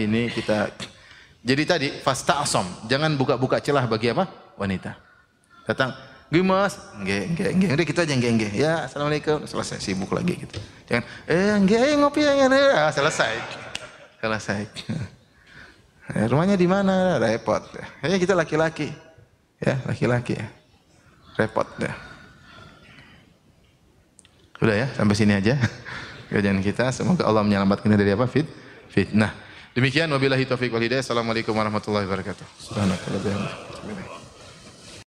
Jadi tadi fasta'asom, jangan buka-buka celah bagi apa? Wanita. Datang, "Gimas, nggih, udah kita aja nggih. Ya, assalamualaikum." Selesai, sibuk lagi gitu. Jangan, nggih ngopi ya, selesai. Rumahnya di mana? Repot. Kita laki-laki. Ya, laki-laki ya. Repot ya. Udah ya, sampai sini aja kajian kita. Semoga Allah menyelamatkan kita dari apa? Fitnah. Demikian wabillahi taufiq wal hidayah. Assalamualaikum warahmatullahi wabarakatuh. Subhanakallahumma wa bihamdika.